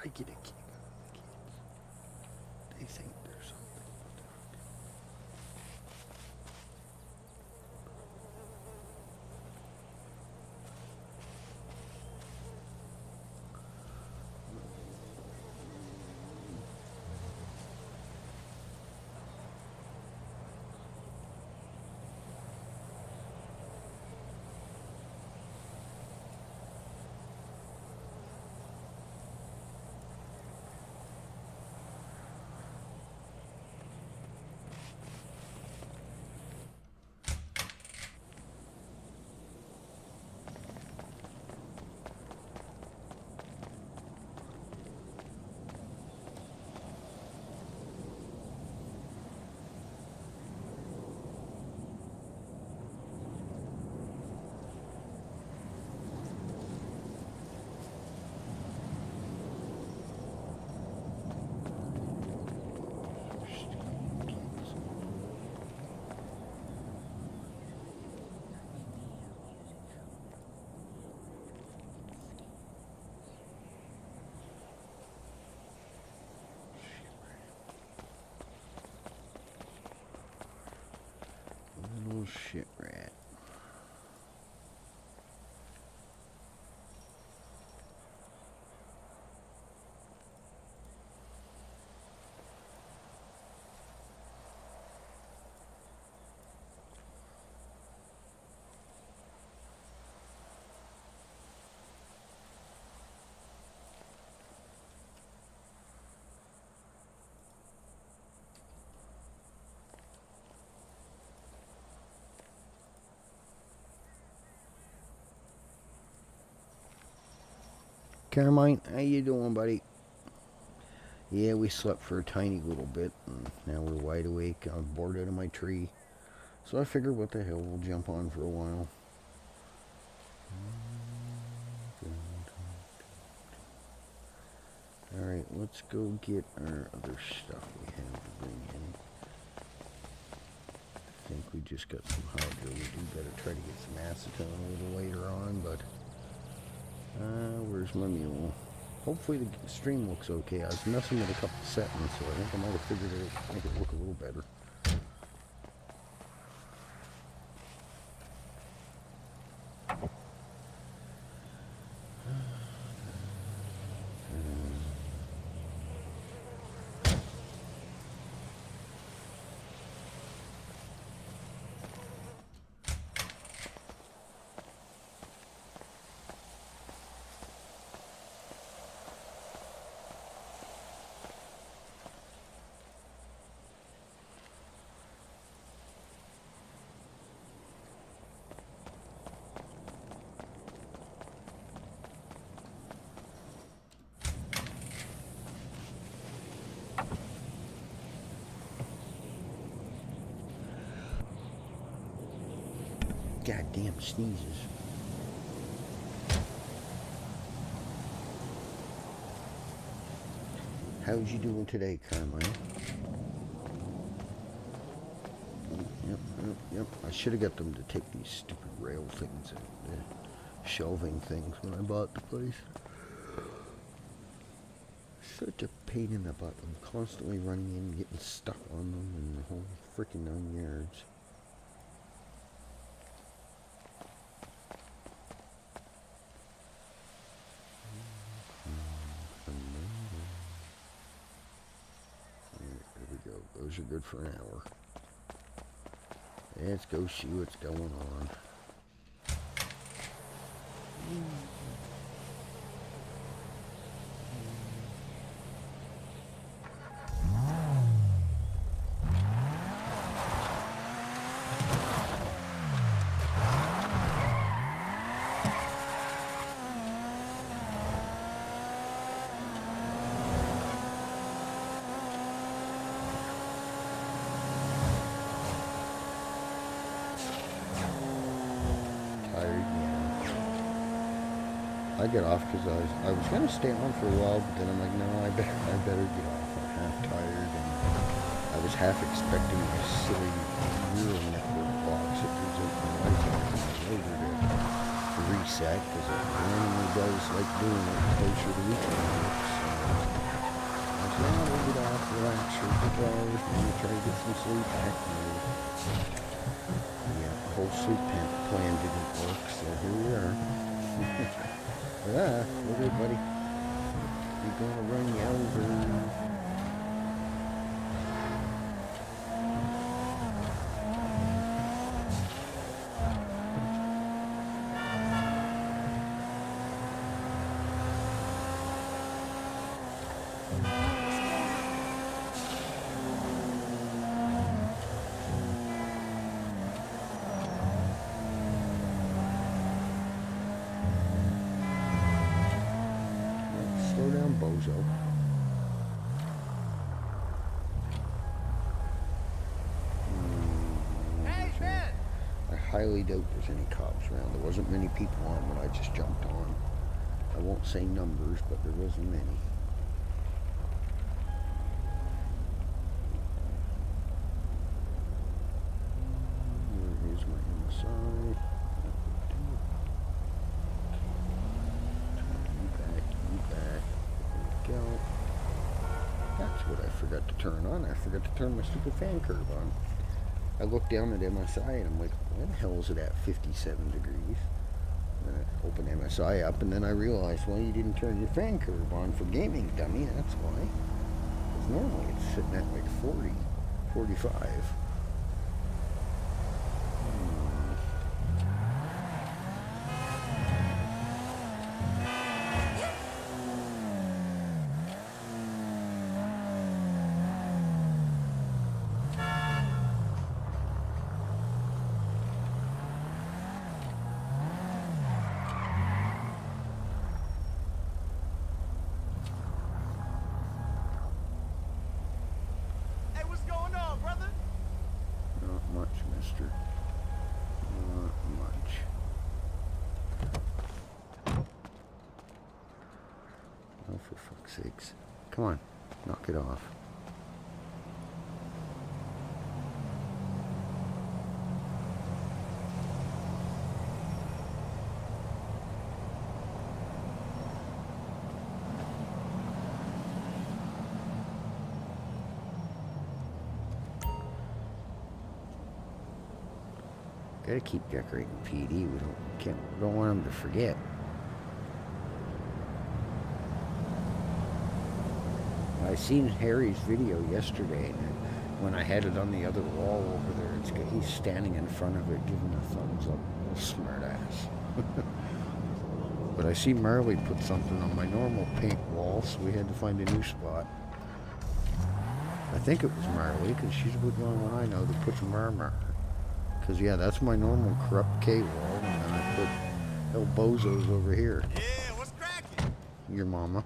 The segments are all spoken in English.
I get a kick out of the kids. They think there's something. Little shit rat. Carmine, how you doing, buddy? Yeah, we slept for a tiny little bit, and now we're wide awake. I'm bored out of my tree. So I figured, what the hell, we'll jump on for a while. Alright, let's go get our other stuff we have to bring in. I think we just got some hydro. We do better try to get some acetone a little later on, but... where's my mule? Hopefully the stream looks okay. I was messing with a couple settings, so I think I might have figured it out, make it look a little better. Goddamn sneezes. How's you doing today, Carmine? Yep. I should have got them to take these stupid rail things out, the shelving things, when I bought the place. Such a pain in the butt. I'm constantly running in, getting stuck on them, and the whole freaking 9 yards. Those are good for an hour. Let's go see what's going on. I get off because I was going to stay on for a while, but then I'm like, no, I better get off. I'm half tired, and I was half expecting my silly neural network box that goes out my later to reset, because it randomly does like doing it closer to weekend. So relax for a couple hours, maybe try to get some sleep. Heck no. Yeah, the whole sleep plan didn't work, so here we are. Okay, buddy. We're gonna run you over. Slow down, bozo. Hey, Ben! I highly doubt there's any cops around. There wasn't many people on when I just jumped on. I won't say numbers, but there wasn't many. Here's my MSI. You back. There we go. That's what I forgot to turn on. I forgot to turn my stupid fan curve on. I looked down at MSI and I'm like, why the hell is it at 57 degrees? Then I open MSI up and then I realized, well, you didn't turn your fan curve on for gaming, dummy. That's why. Because normally it's sitting at like 40, 45. For fuck's sakes. Come on, knock it off. Gotta keep decorating PD. We don't want them to forget. I seen Harry's video yesterday, and when I had it on the other wall over there, he's standing in front of it giving a thumbs up. Smart ass. But I see Marley put something on my normal paint wall, so we had to find a new spot. I think it was Marley, because she's the only one I know that puts Marmar. Because, yeah, that's my normal corrupt K wall, and then I put El Bozo's over here. Yeah, what's cracking? Your mama.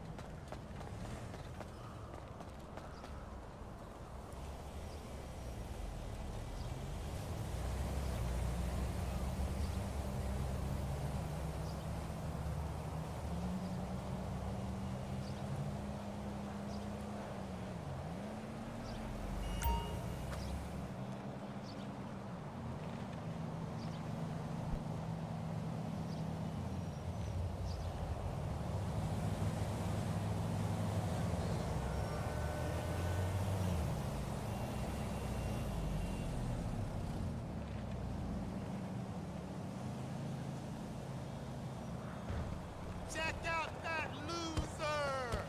Check out that loser!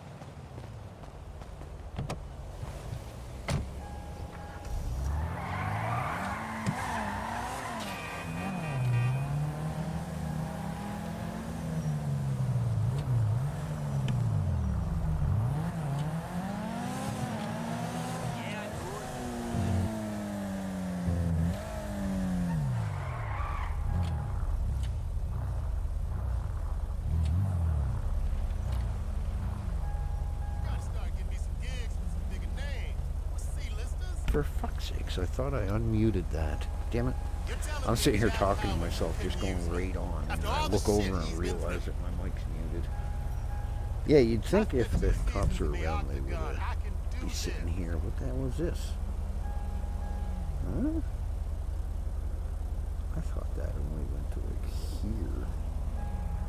For fuck's sakes, I thought I unmuted that. Damn it. I'm sitting here talking to myself, just going right on. And I look over and realize that my mic's muted. Yeah, you'd think if the cops were around, they would be sitting here. What the hell was this? Huh? I thought that only went to like here.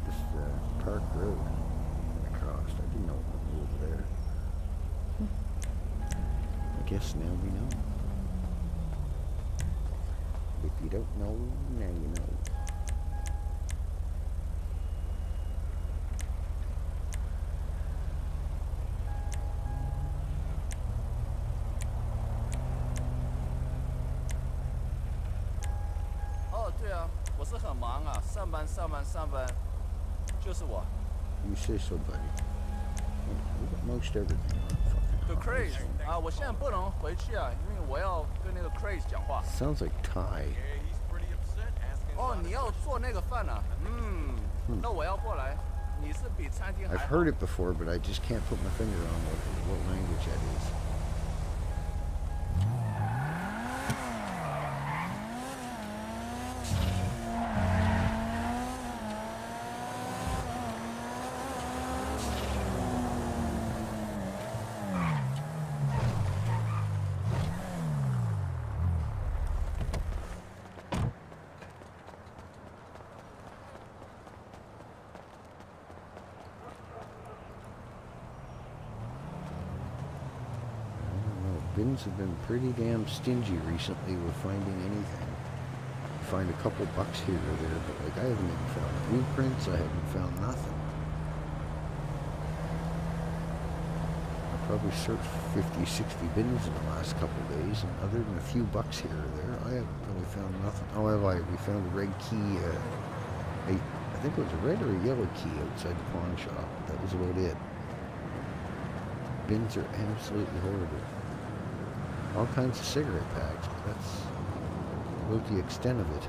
This Park Road. I crossed. I didn't know it went over there. guess now we know. If you don't know, now you know. Oh, 对啊，我是很忙啊，上班，就是我。You say so, buddy. We got most everything on fucking The hotline, Craze so- 啊，我现在不能回去啊，因为我要跟那个 Craze 讲话。 Sounds like Thai.哦，你要做那个饭啊？那我要过来。你是比餐厅还 I've 好。 heard it before, but I just can't put my finger on what language that is. Bins have been pretty damn stingy recently with finding anything. You find a couple bucks here or there, but like I haven't even found blueprints, I haven't found nothing. I probably searched 50, 60 bins in the last couple of days, and other than a few bucks here or there, I haven't really found nothing. Oh, we found a red key, I think it was a red or a yellow key outside the pawn shop. That was about it. Bins are absolutely horrible. All kinds of cigarette packs, but that's about the extent of it.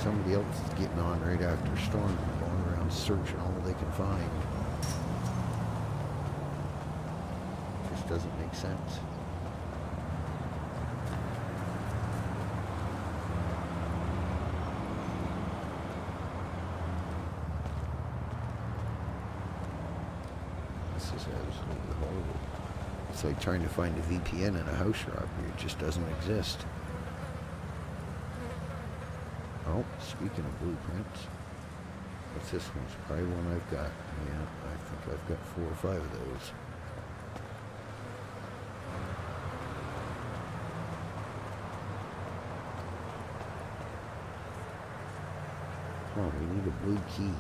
Somebody else is getting on right after a storm and going around searching all they can find. Just doesn't make sense. This is absolutely horrible. It's like trying to find a VPN in a house robbery. It just doesn't exist. Oh, speaking of blueprints, what's this one? It's probably one I've got. Yeah, I think I've got 4 or 5 of those. Oh, we need a blue key.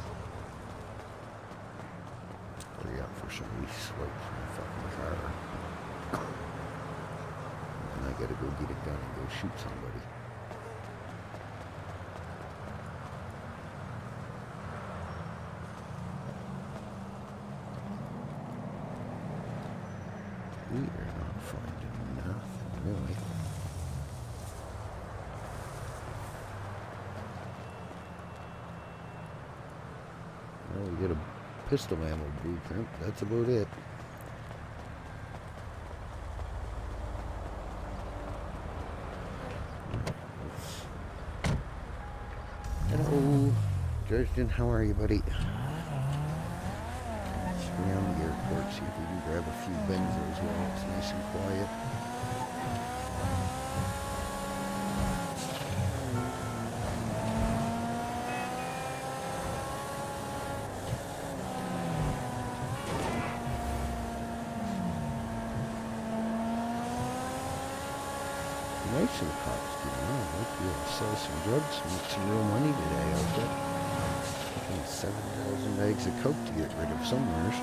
Hurry up for somebody swipes my fucking car. And I gotta go get a gun and go shoot somebody. We are not finding nothing, really. Well, we get a pistol ammo blueprint. That's about it. Hello, Justin. How are you, buddy? Let's go around the airport, see if we can grab a few benzos while it's nice and quiet. Nice of the cops to know. Might be able to sell some drugs, make some real money today out there. Fucking 7,000 bags of coke to get rid of somewhere.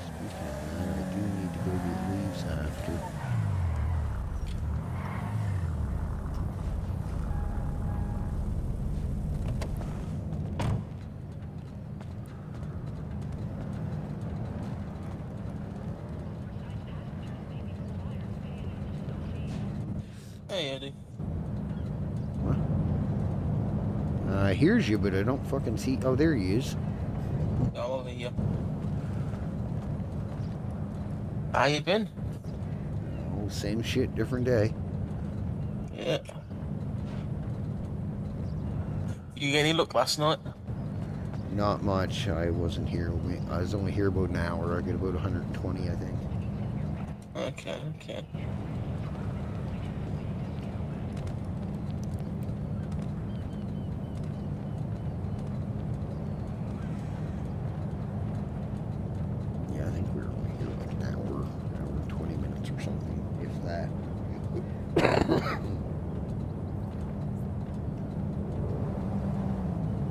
Speaking of that, I do need to go get leaves after. Hey, Eddie. What? I hears you, but I don't fucking see. Oh, there he is. I'm over here. How you been? Oh, same shit, different day. Yeah. You get any look last night? Not much. I wasn't here. I was only here about an hour. I get about 120, I think. Okay, okay. Yeah, I think we were only here like an hour and 20 minutes or something, if that.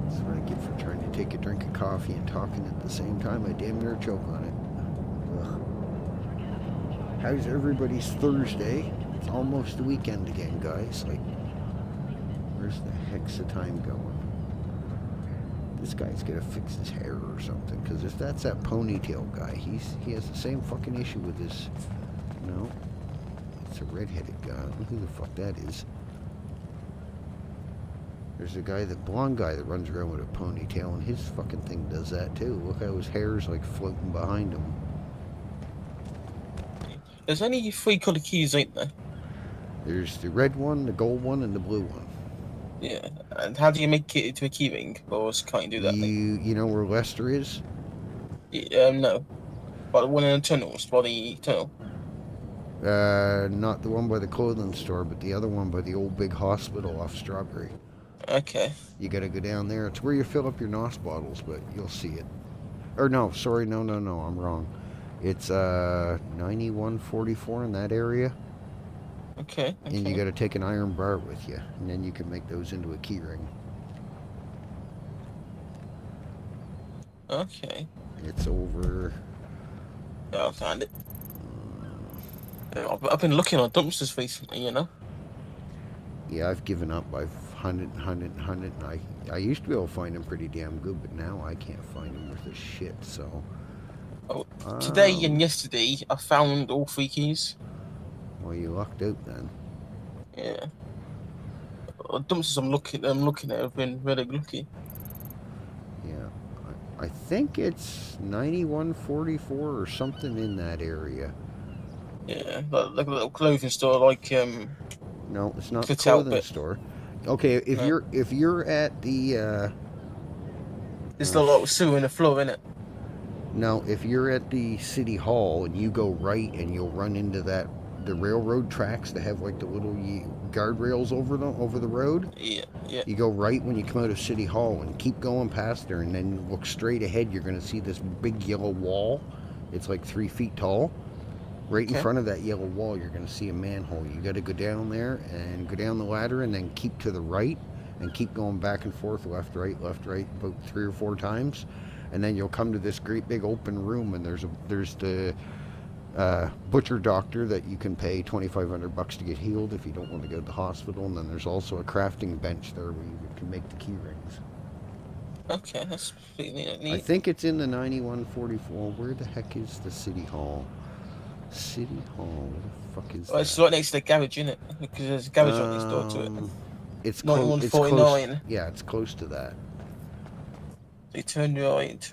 That's what I get for trying to take a drink of coffee and talking at the same time. I damn near choke on it. Ugh. How's everybody's Thursday? It's almost the weekend again, guys. Like, where's the heck's the time going? This guy's gotta fix his hair or something, because if that's that ponytail guy, he has the same fucking issue with his... No. It's a redheaded guy. I don't know who the fuck that is. There's a guy, the blonde guy that runs around with a ponytail, and his fucking thing does that too. Look how his hair's like floating behind him. There's only 3 colour keys, ain't there? There's the red one, the gold one, and the blue one. Yeah. And how do you make it into a key ring? Or can't you do that thing? You know where Lester is? No. But the one in the tunnels, by the tunnel. Not the one by the clothing store, but the other one by the old big hospital off Strawberry. Okay. You gotta go down there. It's where you fill up your NOS bottles, but you'll see it. Or no, sorry, no, I'm wrong. It's 9144 in that area. Okay. And you gotta take an iron bar with you, and then you can make those into a key ring. Okay. It's over... Yeah, I'll find it. I've been looking on dumpsters recently, you know? Yeah, I've given up. I've hunted, and I used to be able to find them pretty damn good, but now I can't find them worth a shit, so... Oh, today and yesterday, I found all 3 keys. Well, you lucked out then. Yeah. Dumpsters I'm looking at have been really lucky. Yeah. I think it's 9144 or something in that area. Yeah, like a little clothing store, like No, it's not the Cut out clothing bit. store. Okay, if you're at the There's a little sewer in the floor, innit? no, if you're at the city hall and you go right and you'll run into the railroad tracks that have like the little guardrails over the road. Yeah. You go right when you come out of City Hall and keep going past there, and then look straight ahead. You're going to see this big yellow wall. It's like 3 feet tall. Right in front of that yellow wall, you're going to see a manhole. You got to go down there and go down the ladder, and then keep to the right and keep going back and forth, left, right, about 3 or 4 times, and then you'll come to this great big open room, and there's the butcher doctor that you can pay $2,500 to get healed if you don't want to go to the hospital, and then there's also a crafting bench there where you can make the key rings. Okay, that's pretty neat. I think it's in the 9144. Where the heck is the city hall? City hall, where the fuck is that? It's right next to the garage, isn't it? Because there's a garage right next door to it. It's 9149. close. Yeah, it's close to that. So you turn right.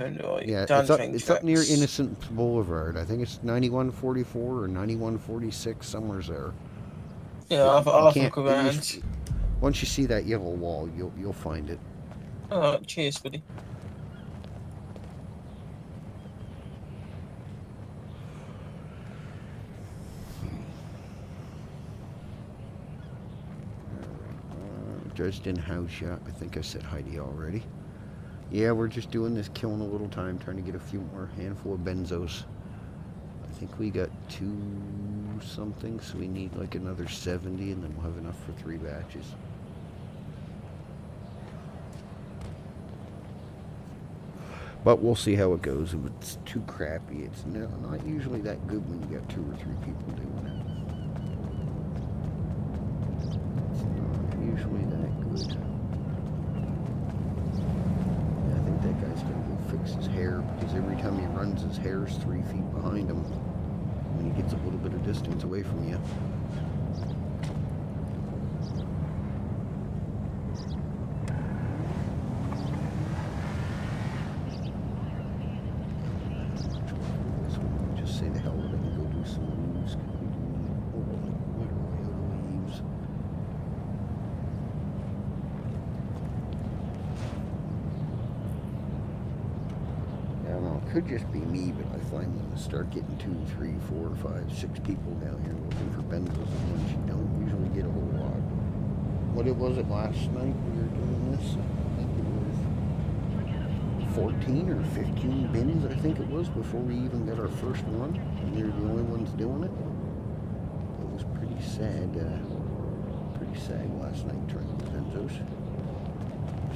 Yeah, down it's up near Innocent Boulevard. I think it's 9144 or 9146, somewhere's there. Yeah, I'll have a look around. Once you see that yellow wall, you'll find it. Alright, cheers, buddy. Dresden house shop. I think I said Heidi already. Yeah, we're just doing this, killing a little time, trying to get a few more handful of benzos. I think we got 2 something, so we need like another 70, and then we'll have enough for 3 batches. But we'll see how it goes. If it's too crappy, it's not usually that good when you got 2 or 3 people doing it. It's not usually that good. Yeah, I think that guy's gonna go fix his hair, because every time he runs, his hair's 3 feet behind him when he gets a little bit of distance away from you. Just say the hell with it and go do some leaves. Leaves. Yeah, I'm all could just be me, but I find when I start getting 2, 3, 4, 5, 6 people down here looking for benzos at once, you don't usually get a whole lot. What was it last night we were doing this? I think it was 14 or 15 bins, I think it was, before we even got our first one, and we were the only ones doing it. It was pretty sad last night trying the benzos.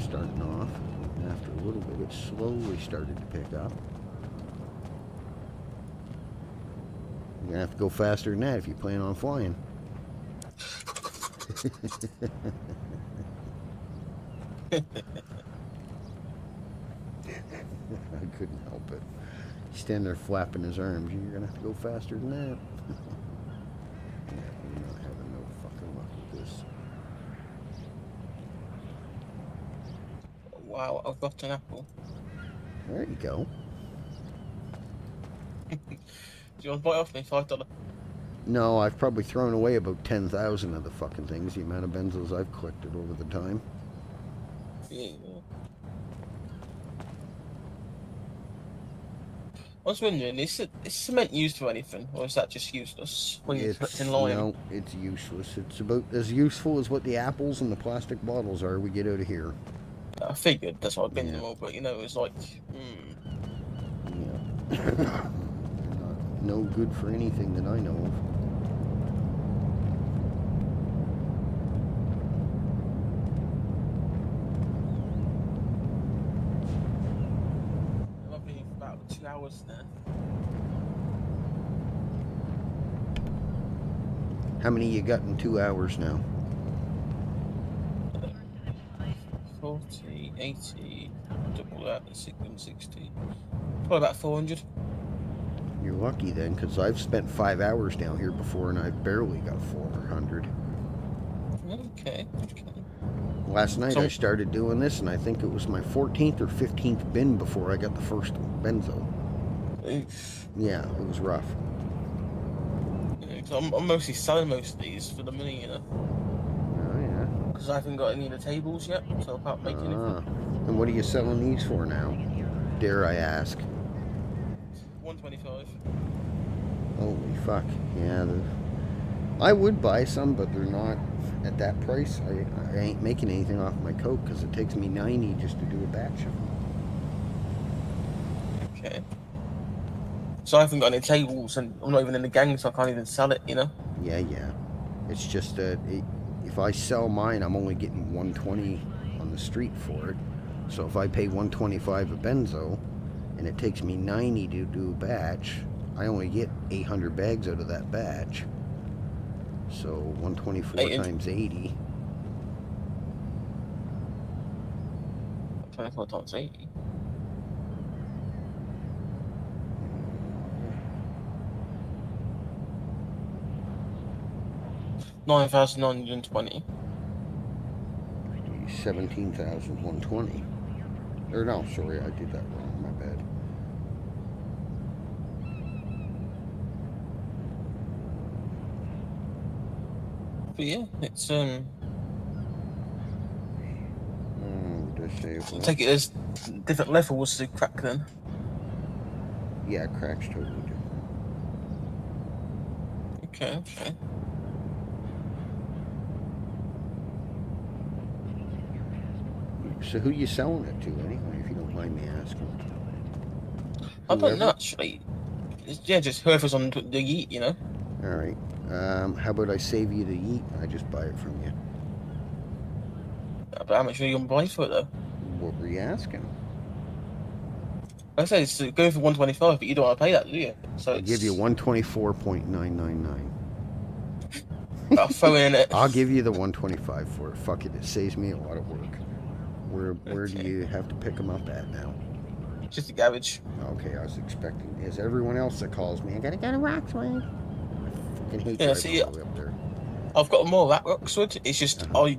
Starting off, and after a little bit, it slowly started to pick up. You're gonna have to go faster than that if you plan on flying. I couldn't help it. He's standing there flapping his arms. You're gonna have to go faster than that. Yeah, we're not having no fucking luck with this. Wow, I've got an apple. There you go. Do you want to buy it off me? $5. No, I've probably thrown away about 10,000 of the fucking things, the amount of benzos I've collected over the time. Yeah. I was wondering, is cement used for anything, or is that just useless when you put it in lime? No, it's useless. It's about as useful as what the apples and the plastic bottles are we get out of here. I figured, that's why I've been them all, but you know, it's like, Yeah. They're not no good for anything that I know of. I've been for about 2 hours now. How many you got in 2 hours now? 40, 80, double that, 60. Probably about 400. You're lucky then, because I've spent 5 hours down here before and I've barely got 400. Okay. Last night I started doing this and I think it was my 14th or 15th bin before I got the first benzo. Oof. Yeah, it was rough. Yeah, 'cause I'm mostly selling most of these for the money, you know. Oh yeah. Because I haven't got any of the tables yet, so I can't make anything. And what are you selling these for now? Dare I ask? 125. Holy fuck. Yeah, I would buy some, but they're not at that price. I ain't making anything off my coke because it takes me 90 just to do a batch of them. Okay. So I haven't got any tables, and I'm not even in the gang, so I can't even sell it, you know? Yeah. It's just that if I sell mine, I'm only getting 120 on the street for it. So if I pay 125 a benzo, and it takes me 90 to do a batch, I only get 800 bags out of that batch. So 124 times 80. 24 times 80. $9,920. 17,120. Or no, sorry, I did that wrong. My bad. But yeah, it's I take it as different levels to crack then. Yeah, crack's totally different. Okay. So who you selling it to anyway, if you don't mind me asking? I don't know actually. Yeah, just whoever's on the yeet, you know. Alright. How about I save you the yeet? I just buy it from you. But how much are you going to buy for it though? What were you asking? Like I said, it's going for 125, but you don't want to pay that, do you? So I'll give you 124.999. I'll throw in it. I'll give you the 125 for it. Fuck it, it saves me a lot of work. Where do you have to pick them up at now? Just a garage. Okay, I was expecting, as everyone else that calls me, I gotta go to Roxwood. I fucking hate driving all the way up there. I've got more at Roxwood. It's just I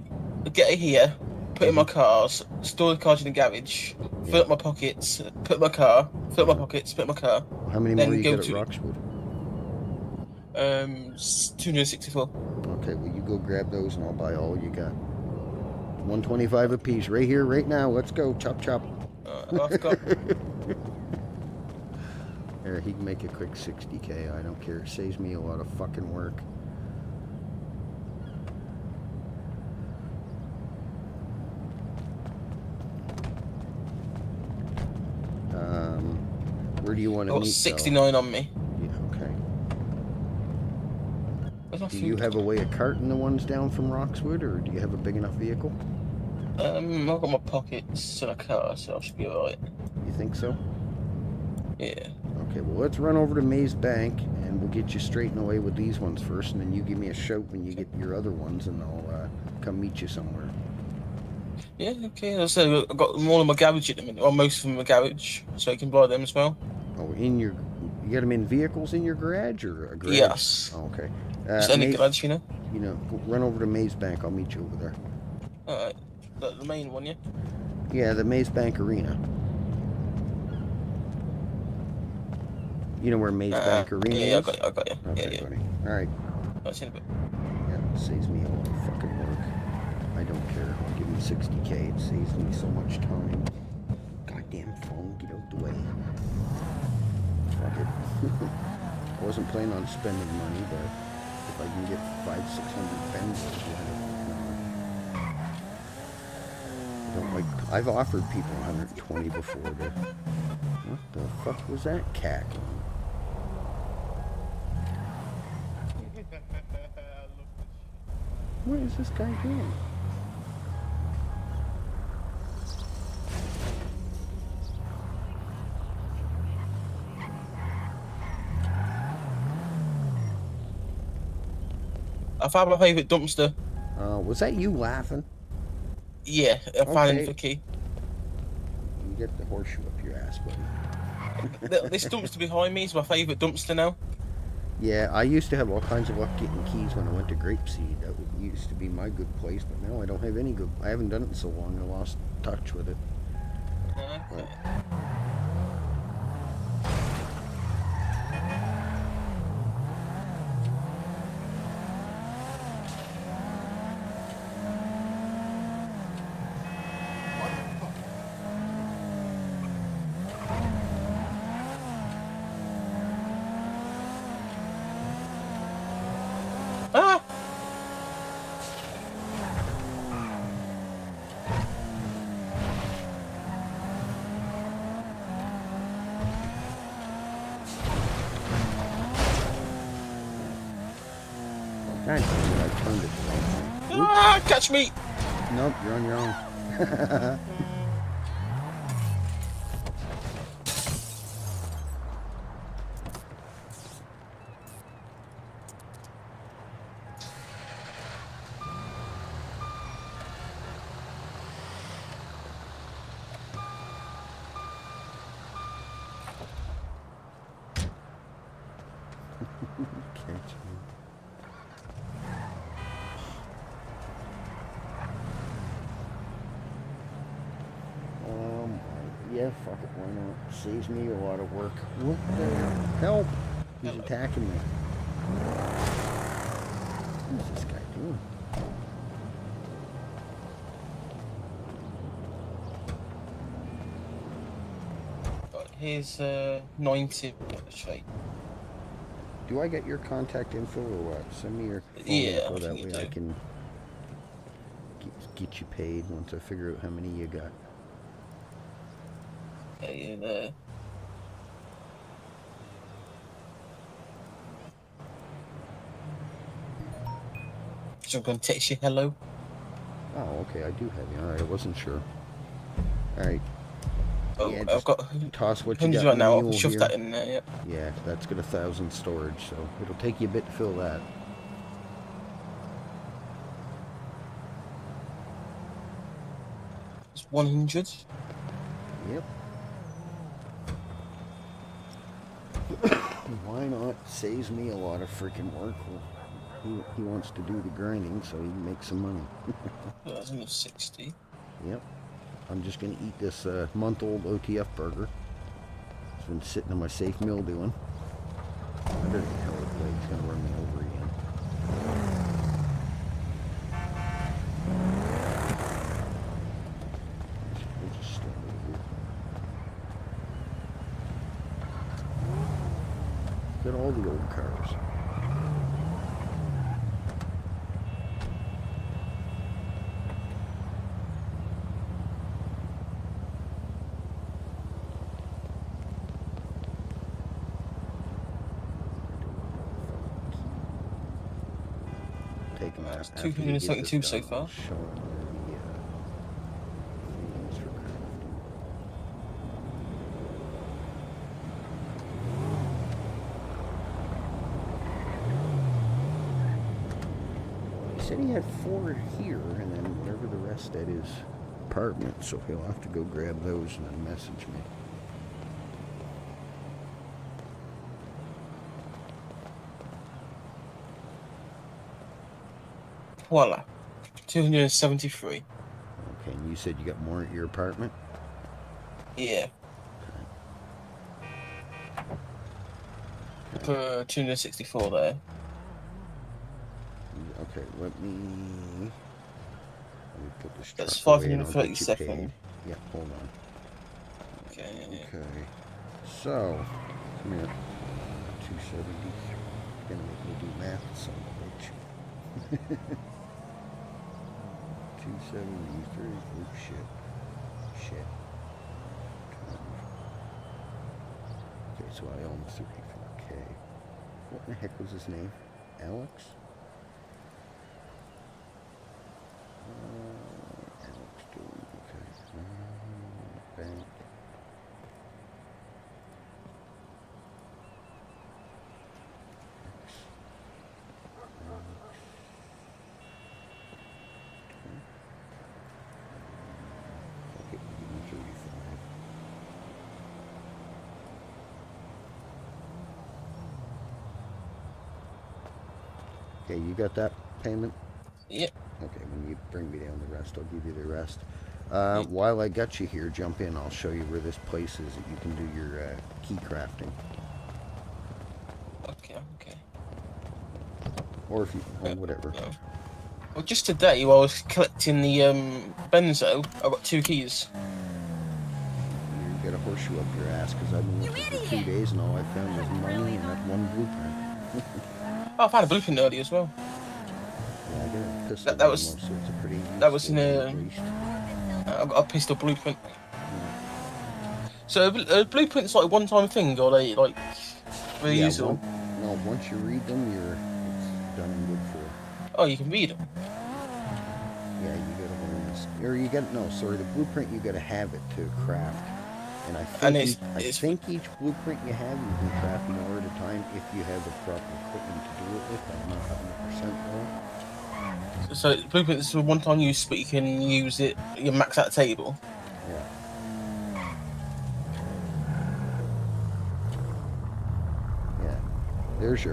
get it here, put in my cars, store the cars in the garage, fill up my pockets, put in my car, fill up my pockets, put in my car. Well, how many more you got at Roxwood? 264. Okay, well you go grab those and I'll buy all you got. 125 a piece, right here, right now. Let's go, chop chop. I've got There, he can make a quick 60K. I don't care. It saves me a lot of fucking work. Where do you want to meet? Got 69 on me. Yeah, okay. Where's my Do food? you have a way of carting the ones down from Roxwood, or do you have a big enough vehicle? I've got my pockets and a car, so I should be alright. You think so? Yeah. Okay, well, let's run over to Maze Bank, and we'll get you straightened away with these ones first, and then you give me a shout when you get your other ones, and I'll come meet you somewhere. Yeah, okay. As I said, I've got them all in my garage at the minute, or most of them in my garage, so you can buy them as well. Oh, you got them in vehicles in your garage, or a garage? Yes. Oh, okay. Just any garage, you know? You know, run over to Maze Bank. I'll meet you over there. Alright. The main one, yeah? Yeah, the Maze Bank Arena. You know where Maze Bank Arena is? Yeah, I got you. Okay, Yeah. buddy. All right. I'll see you in a bit. Yeah, it saves me a lot of fucking work. I don't care. I'll give him 60K. It saves me so much time. Goddamn phone, get out the way. Fuck it. I wasn't planning on spending money, but if I can get 500-600 Benzos, I don't like. I've offered people 120 before. What the fuck was that cackling? What is this guy doing? I found my favourite dumpster. Was that you laughing? Yeah, I found Okay. it for key. You get the horseshoe up your ass, buddy. This dumpster behind me is my favourite dumpster now. Yeah, I used to have all kinds of luck getting keys when I went to Grapeseed. That used to be my good place, but now I don't have any good. I haven't done it in so long. I lost touch with it. Okay. Ah! God damn it, I turned it the wrong way. Ah! Catch me! Nope, you're on your own. Catch me. Yeah, fuck it, why not? Saves me a lot of work. What the help? He's attacking me. What is this guy doing? Here's 90. Straight. Do I get your contact info or what? Send me your phone Yeah, info, I that think you way I do. can get you paid once I figure out how many you got. Yeah, there. So I'm gonna text you hello. Oh, okay, I do have you. Alright, I wasn't sure. Alright. Oh, Yeah, I've just got toss what you 100 got right in now. the I'll mule shove here. that in there. Yeah. Yeah, that's got 1,000 storage, so it'll take you a bit to fill that. It's 100. Yep. Why not? Saves me a lot of freaking work. Well, he wants to do the grinding so he can make some money. That's another 60. Yep. I'm just going to eat this month-old OTF burger. It's been sitting in my safe meal doing. I better get hell of the way. He's going to run me over again. We'll just stand over here. at all the old cars. Take them out. That's After you get 272 this so done, far. I'll show 'em the things for crafting. He said he had 4 here, and then whatever the rest at his apartment, so he'll have to go grab those and then message me. Voila. 273. Okay, and you said you got more at your apartment? Yeah. For 264 there. Okay, let me put this That's truck away and I'll get you 537. paid. Yeah, hold on. Okay. Okay, so, come here. 270. Gonna make me do math, son of a bitch. 273. Oh, shit. Shit. 12. Okay, so I own 34K. What the heck was his name? Alex? Alex doing okay. Bank. Okay, give me 35. Okay, you got that payment? Yep. Okay, when you bring me down the rest, I'll give you the rest. While I got you here, jump in. I'll show you where this place is that you can do your key crafting. Okay, okay. Or if you, or whatever. Yeah. Well, just today, while I was collecting the benzo, I got 2 keys. You got a horseshoe up your ass because I've been looking for 2 days and all I found was money and that one blueprint. Oh, I found a blueprint earlier as well. Yeah, I got a pistol That was- ammo, so it's a pretty that was in useful a- at least. I got a pistol blueprint. So, blueprints like a one-time thing, or they like reusable? No, once you read them, it's done and good for. Oh, you can read them. Yeah, you gotta learn this. Or you got no, sorry, the blueprint you gotta have it to craft. And I think it's- think each blueprint you have you can craft more at a time if you have the proper equipment to do it with. I'm not 100% though. So, blueprints for one-time use, but you can use it. You max out a table. Yeah. Yeah. There's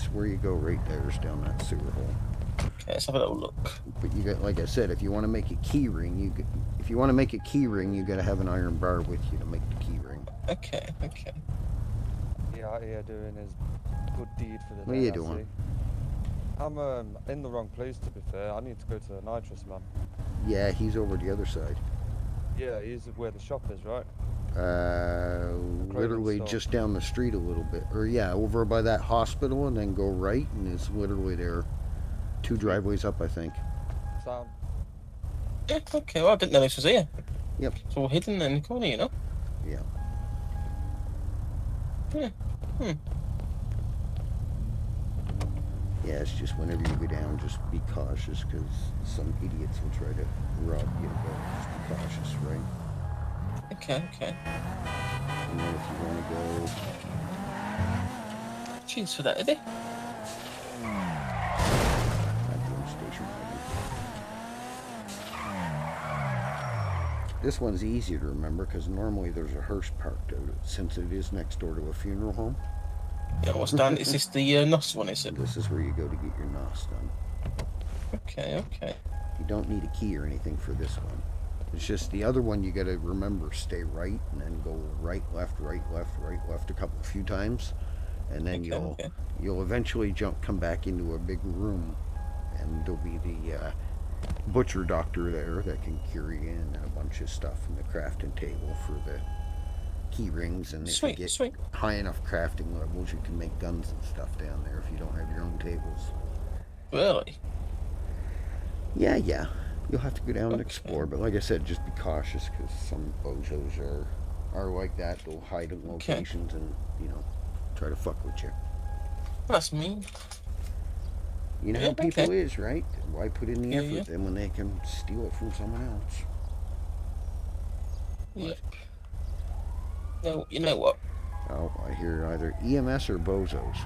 where you go right there's down that sewer hole. Okay, let's have a little look. But you got, like I said, if you want to make a key ring, if you want to make a key ring, you got to have an iron bar with you to make the key ring. Okay, okay. He out here doing his good deed for the day. What are you I doing? see. I'm in the wrong place, to be fair. I need to go to the nitrous, man. Yeah, he's over the other side. Yeah, he's where the shop is, right? Literally store. just down the street a little bit. Or yeah, over by that hospital and then go right and it's literally there. 2 driveways up, I think. Sound. Yeah, okay, well, I didn't know this was here. Yep. It's all hidden in the corner, you know? Yeah. Yeah. Yeah, it's just whenever you go down, just be cautious because some idiots will try to rob you. But just be cautious, right? Okay, okay. And then if you want to go, Cheers for that, Eddie. not doing station wagon. This one's easier to remember because normally there's a hearse parked out since it is next door to a funeral home. Yeah, what's down? Is this the NOS one, is it? This is where you go to get your NOS done. Okay, okay. You don't need a key or anything for this one. It's just the other one you got to remember, stay right and then go right, left, right, left, right, left a few times, and then Okay, you'll eventually come back into a big room, and there'll be the butcher doctor there that can cure you and a bunch of stuff, and the crafting table for the key rings, and if you Sweet, get sweet. high enough crafting levels, you can make guns and stuff down there if you don't have your own tables. Really? Yeah. You'll have to go down and Okay. explore, but like I said, just be cautious because some bozos are like that. They'll hide in locations and, try to fuck with you. That's mean. You know Yeah, how people okay. is, right? Why put in the Yeah, effort yeah. then when they can steal it from someone else? Yep. What? No, you know what? Oh, I hear either EMS or bozos.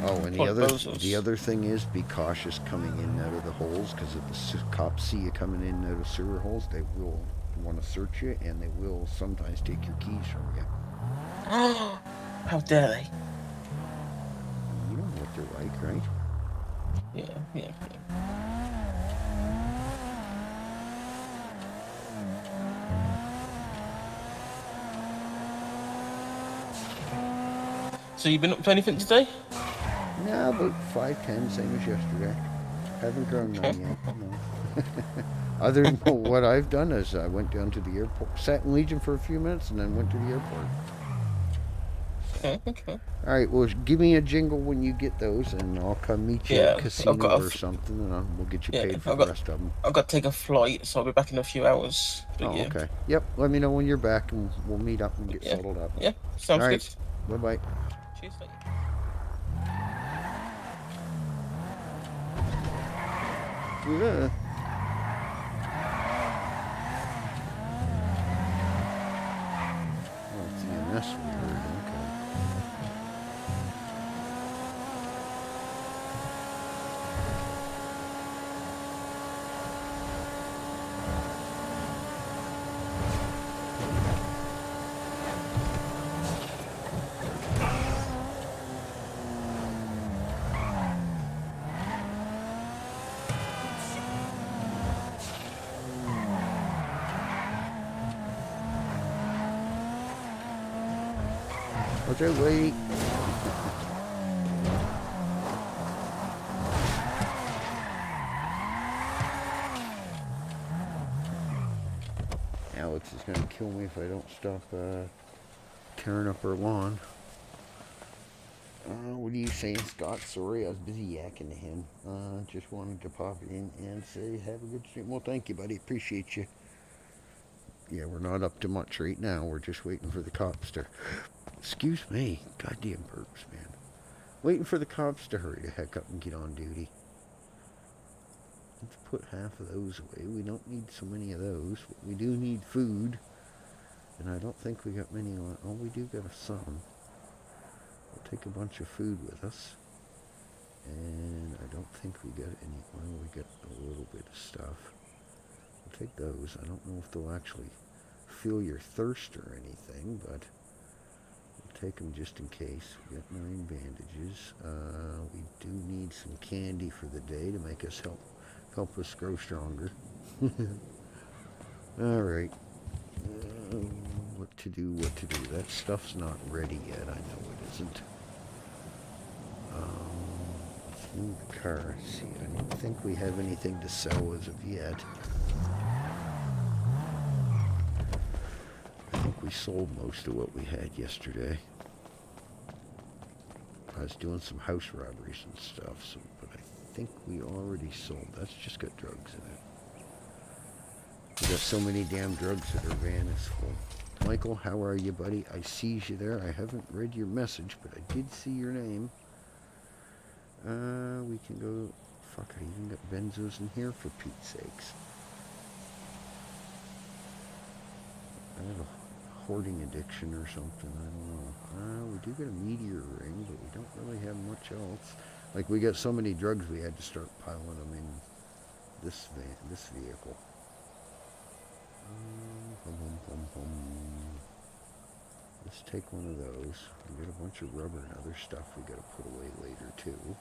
Oh, and Probably the bozos. other thing is be cautious coming in and out of the holes, because if the cops see you coming in and out of sewer holes, they will want to search you, and they will sometimes take your keys from you. How dare they? You know what they're like, right? Yeah. So you been up to anything today? No, about 5'10", same as yesterday. Haven't grown Okay. none yet, no. Other than what I've done is I went down to the airport, sat in Legion for a few minutes, and then went to the airport. Okay. All right, well, give me a jingle when you get those, and I'll come meet you Yeah, at casino or something, and we'll get you yeah, paid for the rest of them. I've got to take a flight, so I'll be back in a few hours. But Oh, yeah. okay. Yep, let me know when you're back, and we'll meet up and get Yeah. settled up. Yeah, sounds All right. good. Bye-bye. Cheers, mate. Yeah. Oh, it's EMS we heard. Okay. Watch out, wait. Alex is gonna kill me if I don't stop tearing up her lawn. What are you saying, Scott? Sorry, I was busy yakking to him. Just wanted to pop in and say have a good stream. Well, thank you, buddy. Appreciate you. Yeah, we're not up to much right now. We're just waiting for the cops to... Excuse me. Goddamn burps, man. Waiting for the cops to hurry the heck up and get on duty. Let's put half of those away. We don't need so many of those. We do need food. And I don't think we got many on... Oh, we do got some. We'll take a bunch of food with us. And I don't think we got any... Well, we got a little bit of stuff. We'll take those. I don't know if they'll actually feel your thirst or anything, but we'll take them just in case. We got 9 bandages. We do need some candy for the day to make us help us grow stronger. All right. What to do? That stuff's not ready yet. I know it isn't. Let's move the car. See, I don't think we have anything to sell as of yet. I think we sold most of what we had yesterday. I was doing some house robberies and stuff, so, but I think we already sold. That's just got drugs in it. We got so many damn drugs that our van is full. Michael, how are you, buddy? I see you there. I haven't read your message, but I did see your name. We can go... Fuck, I even got benzos in here, for Pete's sakes. I have a hoarding addiction or something, I don't know. We do get a meteor ring, but we don't really have much else. Like, we got so many drugs, we had to start piling them in this vehicle. Let's take one of those. We got a bunch of rubber and other stuff we got to put away later too.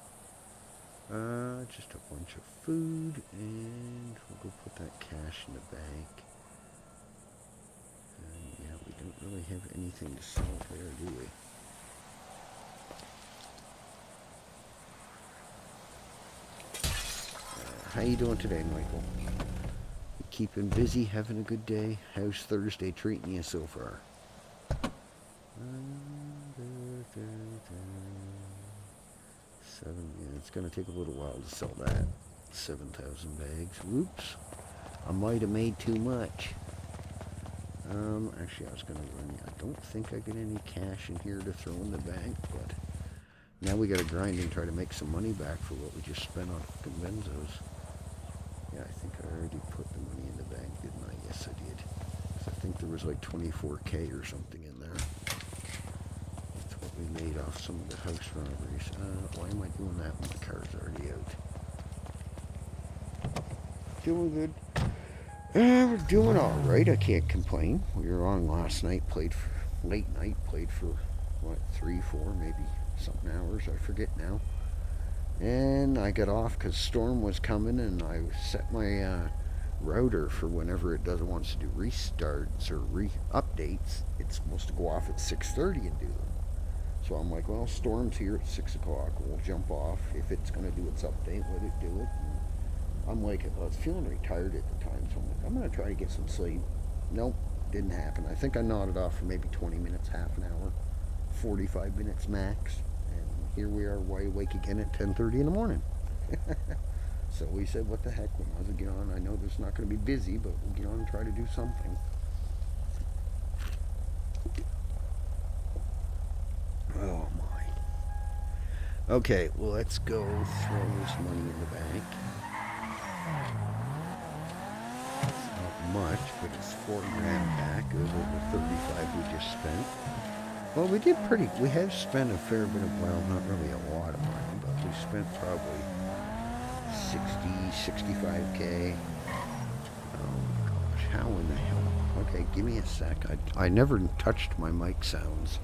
Just a bunch of food, and we'll go put that cash in the bank. And yeah, we don't really have anything to sell there, do we? How you doing today, Michael? Keeping busy, having a good day. How's Thursday treating you so far? Seven. Yeah, it's gonna take a little while to sell that. 7,000 bags. Whoops. I might have made too much. Actually, I was gonna run. I don't think I get any cash in here to throw in the bank, but now we gotta grind and try to make some money back for what we just spent on fucking benzos. Yeah, I think I already put the money in the bank, didn't I? Yes, I did. 'Cause I think there was like 24K or something in there. That's what we made off some of the house robberies. Why am I doing that when the car's already out? Doing good. We're doing alright, I can't complain. We were on last night, played for late night, played for what, 3, 4, maybe something hours, I forget now. And I got off because storm was coming, and I set my router for whenever it wants to do restarts or updates. It's supposed to go off at 6:30 and do them. So I'm like, well, storm's here at 6 o'clock. We'll jump off. If it's going to do its update, let it do it. And I'm like, I was feeling retired at the time, so I'm like, I'm going to try to get some sleep. Nope, didn't happen. I think I nodded off for maybe 20 minutes, half an hour, 45 minutes max. And here we are, wide awake again at 10:30 in the morning. So we said, what the heck, we might as well get on. I know there's not going to be busy, but we'll get on and try to do something. Oh my. Okay, well, let's go throw this money in the bank. It's not much, but it's $4,000 back over the 35 we just spent. Well, we did we have spent a fair bit of, well, not really a lot of money, but we spent probably 65K. Oh gosh, how in the hell? Okay, give me a sec. I never touched my mic sounds.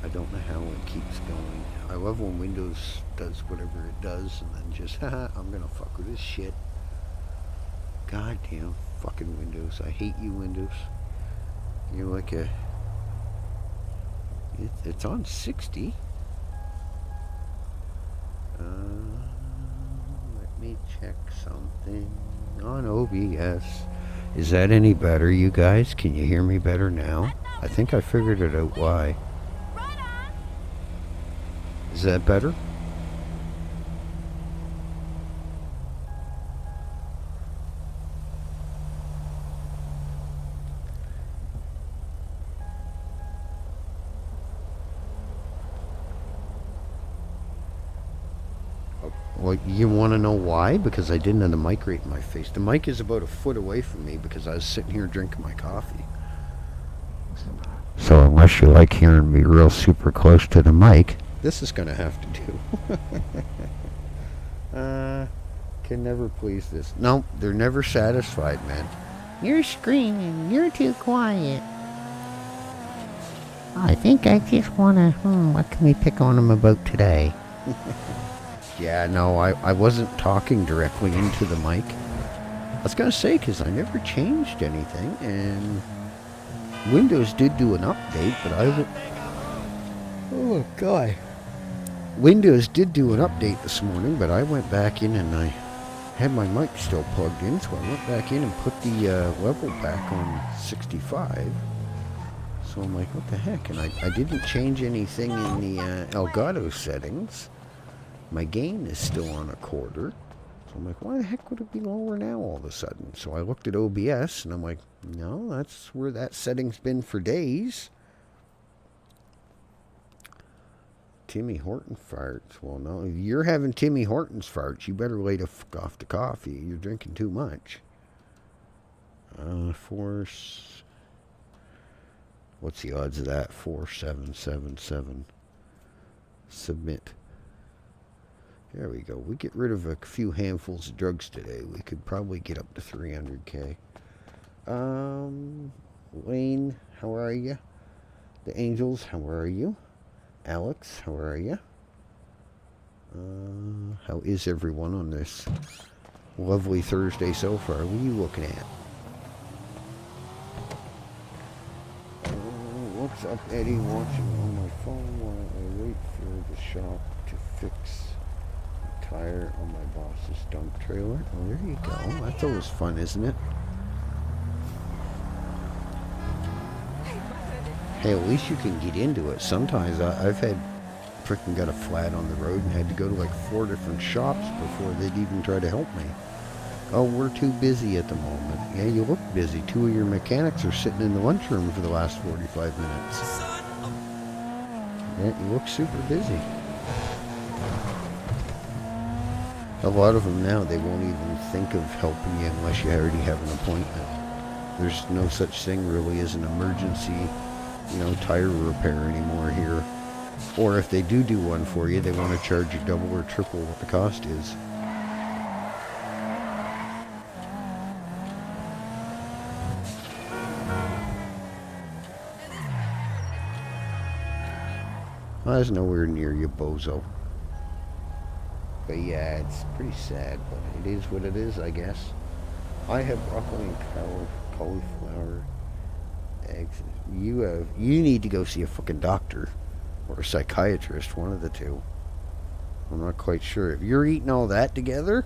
I don't know how it keeps going. I love when Windows does whatever it does and then just, haha, I'm gonna fuck with this shit. Goddamn fucking Windows. I hate you, Windows. You're like a... It's on 60. Let me check something on OBS. Is that any better, you guys? Can you hear me better now? I think I figured it out why. Is that better? Well, you want to know why? Because I didn't have the mic right in my face. The mic is about a foot away from me because I was sitting here drinking my coffee. So unless you like hearing me real super close to the mic, this is going to have to do. Can never please this. No, they're never satisfied, man. You're screaming. You're too quiet. I think I just want to... what can we pick on them about today? Yeah, no, I wasn't talking directly into the mic. I was going to say, because I never changed anything, and Windows did do an update, but oh, God. Windows did do an update this morning, but I went back in and I had my mic still plugged in, so I went back in and put the level back on 65. So I'm like, what the heck? And I didn't change anything in the Elgato settings. My gain is still on a quarter. So I'm like, why the heck would it be lower now all of a sudden? So I looked at OBS and I'm like, no, that's where that setting's been for days. Timmy Horton farts. Well, no, if you're having Timmy Horton's farts, you better lay the fuck off the coffee. You're drinking too much. Force. What's the odds of that? 4777. Submit. There we go. We get rid of a few handfuls of drugs today. We could probably get up to 300K. Wayne, how are you? The Angels, how are you? Alex, how are you? How is everyone on this lovely Thursday so far? What are you looking at? What's up, Eddie? Watching on my phone while I wait for the shop to fix the tire on my boss's dump trailer. Oh, there you go. That's always fun, isn't it? Hey, at least you can get into it. Sometimes I've had freaking got a flat on the road and had to go to like 4 different shops before they'd even try to help me. Oh, we're too busy at the moment. Yeah, you look busy. 2 of your mechanics are sitting in the lunchroom for the last 45 minutes. Yeah, you look super busy. A lot of them now, they won't even think of helping you unless you already have an appointment. There's no such thing really as an emergency, tire repair anymore here. Or if they do one for you, they want to charge you double or triple what the cost is. I was nowhere near you, bozo. But yeah, it's pretty sad, but it is what it is, I guess. I have broccoli and cauliflower eggs. You need to go see a fucking doctor or a psychiatrist, one of the two. I'm not quite sure. If you're eating all that together,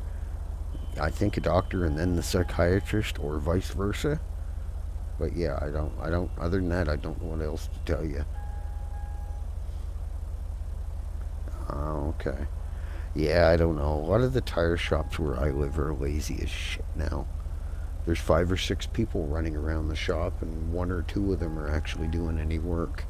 I think a doctor and then the psychiatrist, or vice versa. But yeah, I don't. Other than that, I don't know what else to tell you. Okay. Yeah, I don't know. A lot of the tire shops where I live are lazy as shit now. There's 5 or 6 people running around the shop, and 1 or 2 of them are actually doing any work.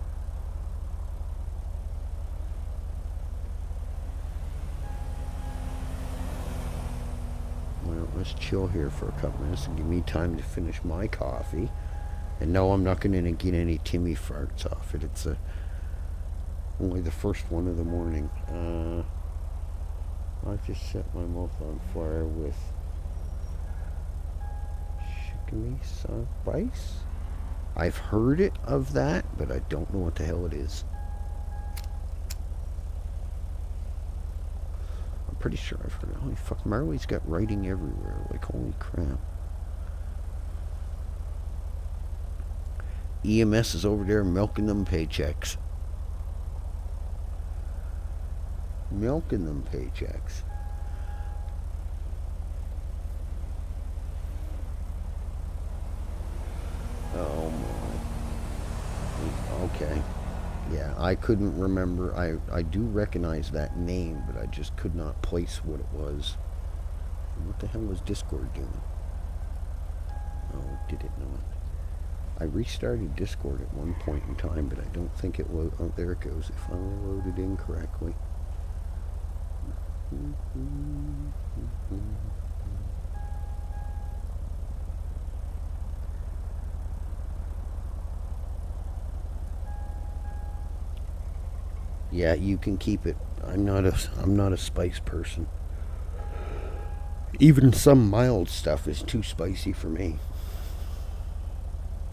Well, let's chill here for a couple minutes and give me time to finish my coffee. And no, I'm not going to get any Timmy farts off it. It's only the first one of the morning. I just set my mouth on fire with shikimi spice. I've heard it of that, but I don't know what the hell it is. I'm pretty sure I've heard it. Holy fuck, Marley's got writing everywhere. Like, holy crap. EMS is over there milking them paychecks. Milking them paychecks. Oh my. Okay. Yeah, I couldn't remember. I do recognize that name, but I just could not place what it was. What the hell was Discord doing? Oh, did it not? I restarted Discord at one point in time, but I don't think it loaded. Oh, there it goes. It finally loaded incorrectly. Yeah, you can keep it. I'm not a spice person. Even some mild stuff is too spicy for me.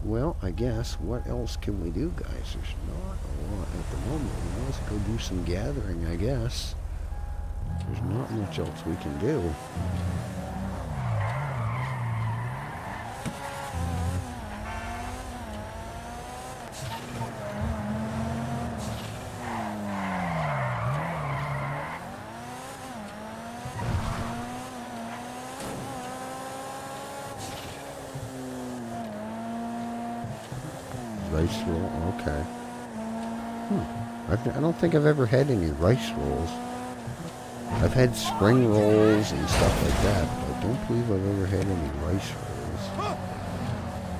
Well, I guess what else can we do, guys? There's not a lot at the moment. Let's go do some gathering, I guess. There's not much else we can do. Rice roll, okay. I don't think I've ever had any rice rolls. I've had spring rolls and stuff like that, but I don't believe I've ever had any rice rolls.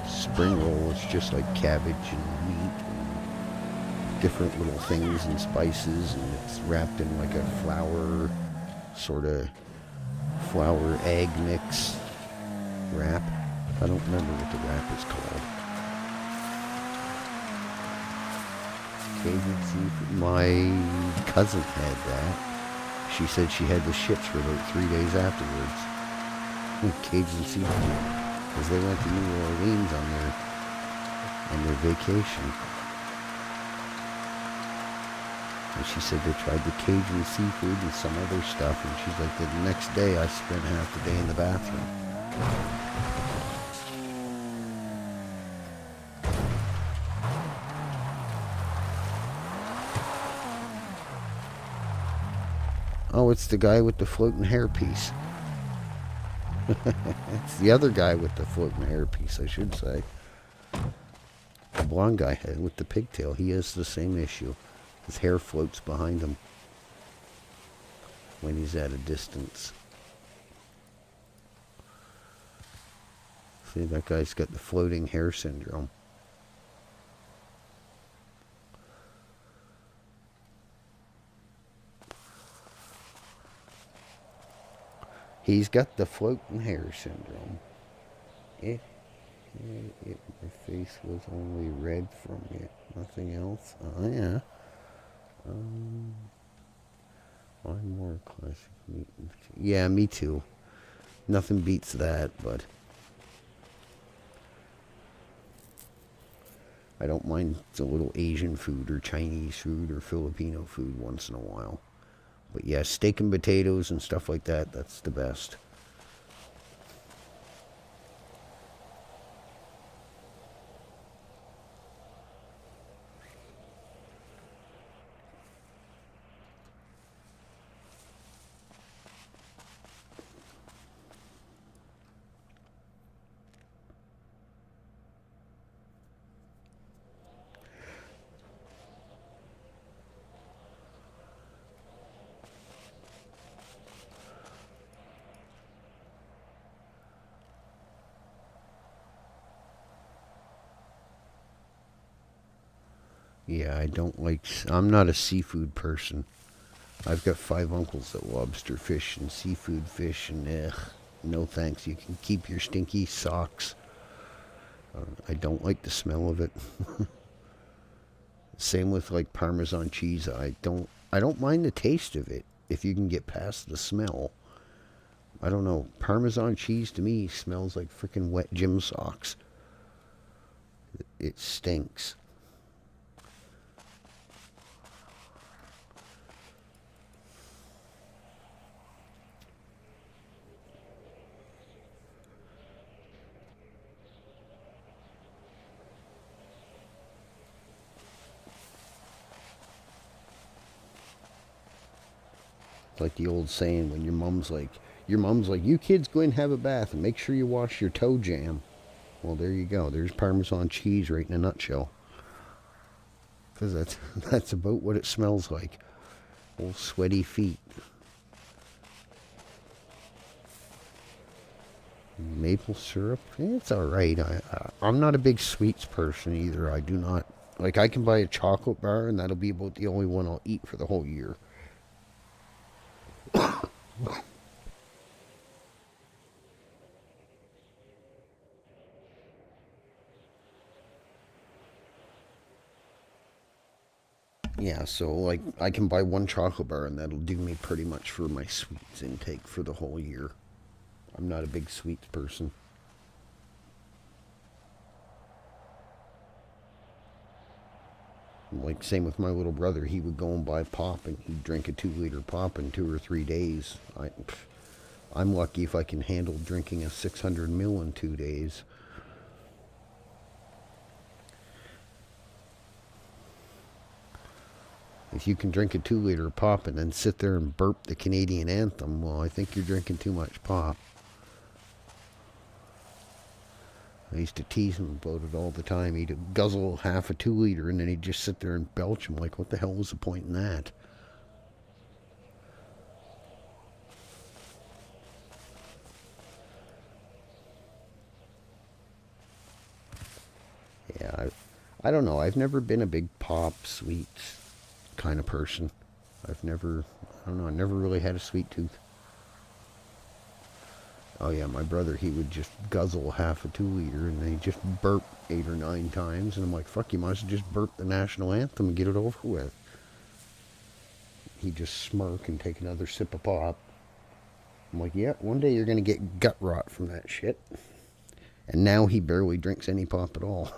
Spring roll is just like cabbage and meat and different little things and spices, and it's wrapped in like a flour, sort of flour egg mix wrap. I don't remember what the wrap is called. Cajun seafood. My cousin had that. She said she had the shits for about 3 days afterwards. Cajun seafood, because they went to New Orleans on their vacation. And she said they tried the Cajun seafood and some other stuff, and she's like, the next day I spent half the day in the bathroom. Oh, No, it's the guy with the floating hairpiece. It's the other guy with the floating hairpiece, I should say. The blonde guy with the pigtail, he has the same issue. His hair floats behind him when he's at a distance. See, that guy's got the floating hair syndrome. He's got the floating hair syndrome. If my face was only red from it, nothing else. Oh yeah. I'm more classic meat. Yeah, me too. Nothing beats that, but I don't mind a little Asian food or Chinese food or Filipino food once in a while. But yeah, steak and potatoes and stuff like that, that's the best. Yeah, I'm not a seafood person. I've got 5 uncles that lobster fish and seafood fish, and no thanks. You can keep your stinky socks. I don't like the smell of it. Same with like Parmesan cheese. I don't mind the taste of it if you can get past the smell. I don't know. Parmesan cheese to me smells like freaking wet gym socks. It stinks. Like the old saying when your mom's like, you kids go and have a bath and make sure you wash your toe jam. Well, there you go. There's Parmesan cheese right in a nutshell. Because that's about what it smells like. Old sweaty feet. Maple syrup, it's alright. I'm not a big sweets person either. I do not. Like, I can buy a chocolate bar and that'll be about the only one I'll eat for the whole year. Yeah, so like I can buy one chocolate bar and that'll do me pretty much for my sweets intake for the whole year. I'm not a big sweets person. Like same with my little brother, he would go and buy pop and he'd drink a 2-liter pop in 2 or 3 days. I'm lucky if I can handle drinking a 600 ml in 2 days. If you can drink a 2-liter pop and then sit there and burp the Canadian anthem, well, I think you're drinking too much pop. I used to tease him about it all the time. He'd guzzle half a 2-liter and then he'd just sit there and belch. I'm like, what the hell was the point in that? Yeah, I don't know. I've never been a big pop, sweets kind of person. I don't know, I never really had a sweet tooth. Oh yeah, my brother, he would just guzzle half a 2-liter and then he'd just burp 8 or 9 times. And I'm like, fuck, you might as well just burp the national anthem and get it over with. He'd just smirk and take another sip of pop. I'm like, yeah, one day you're going to get gut rot from that shit. And now he barely drinks any pop at all.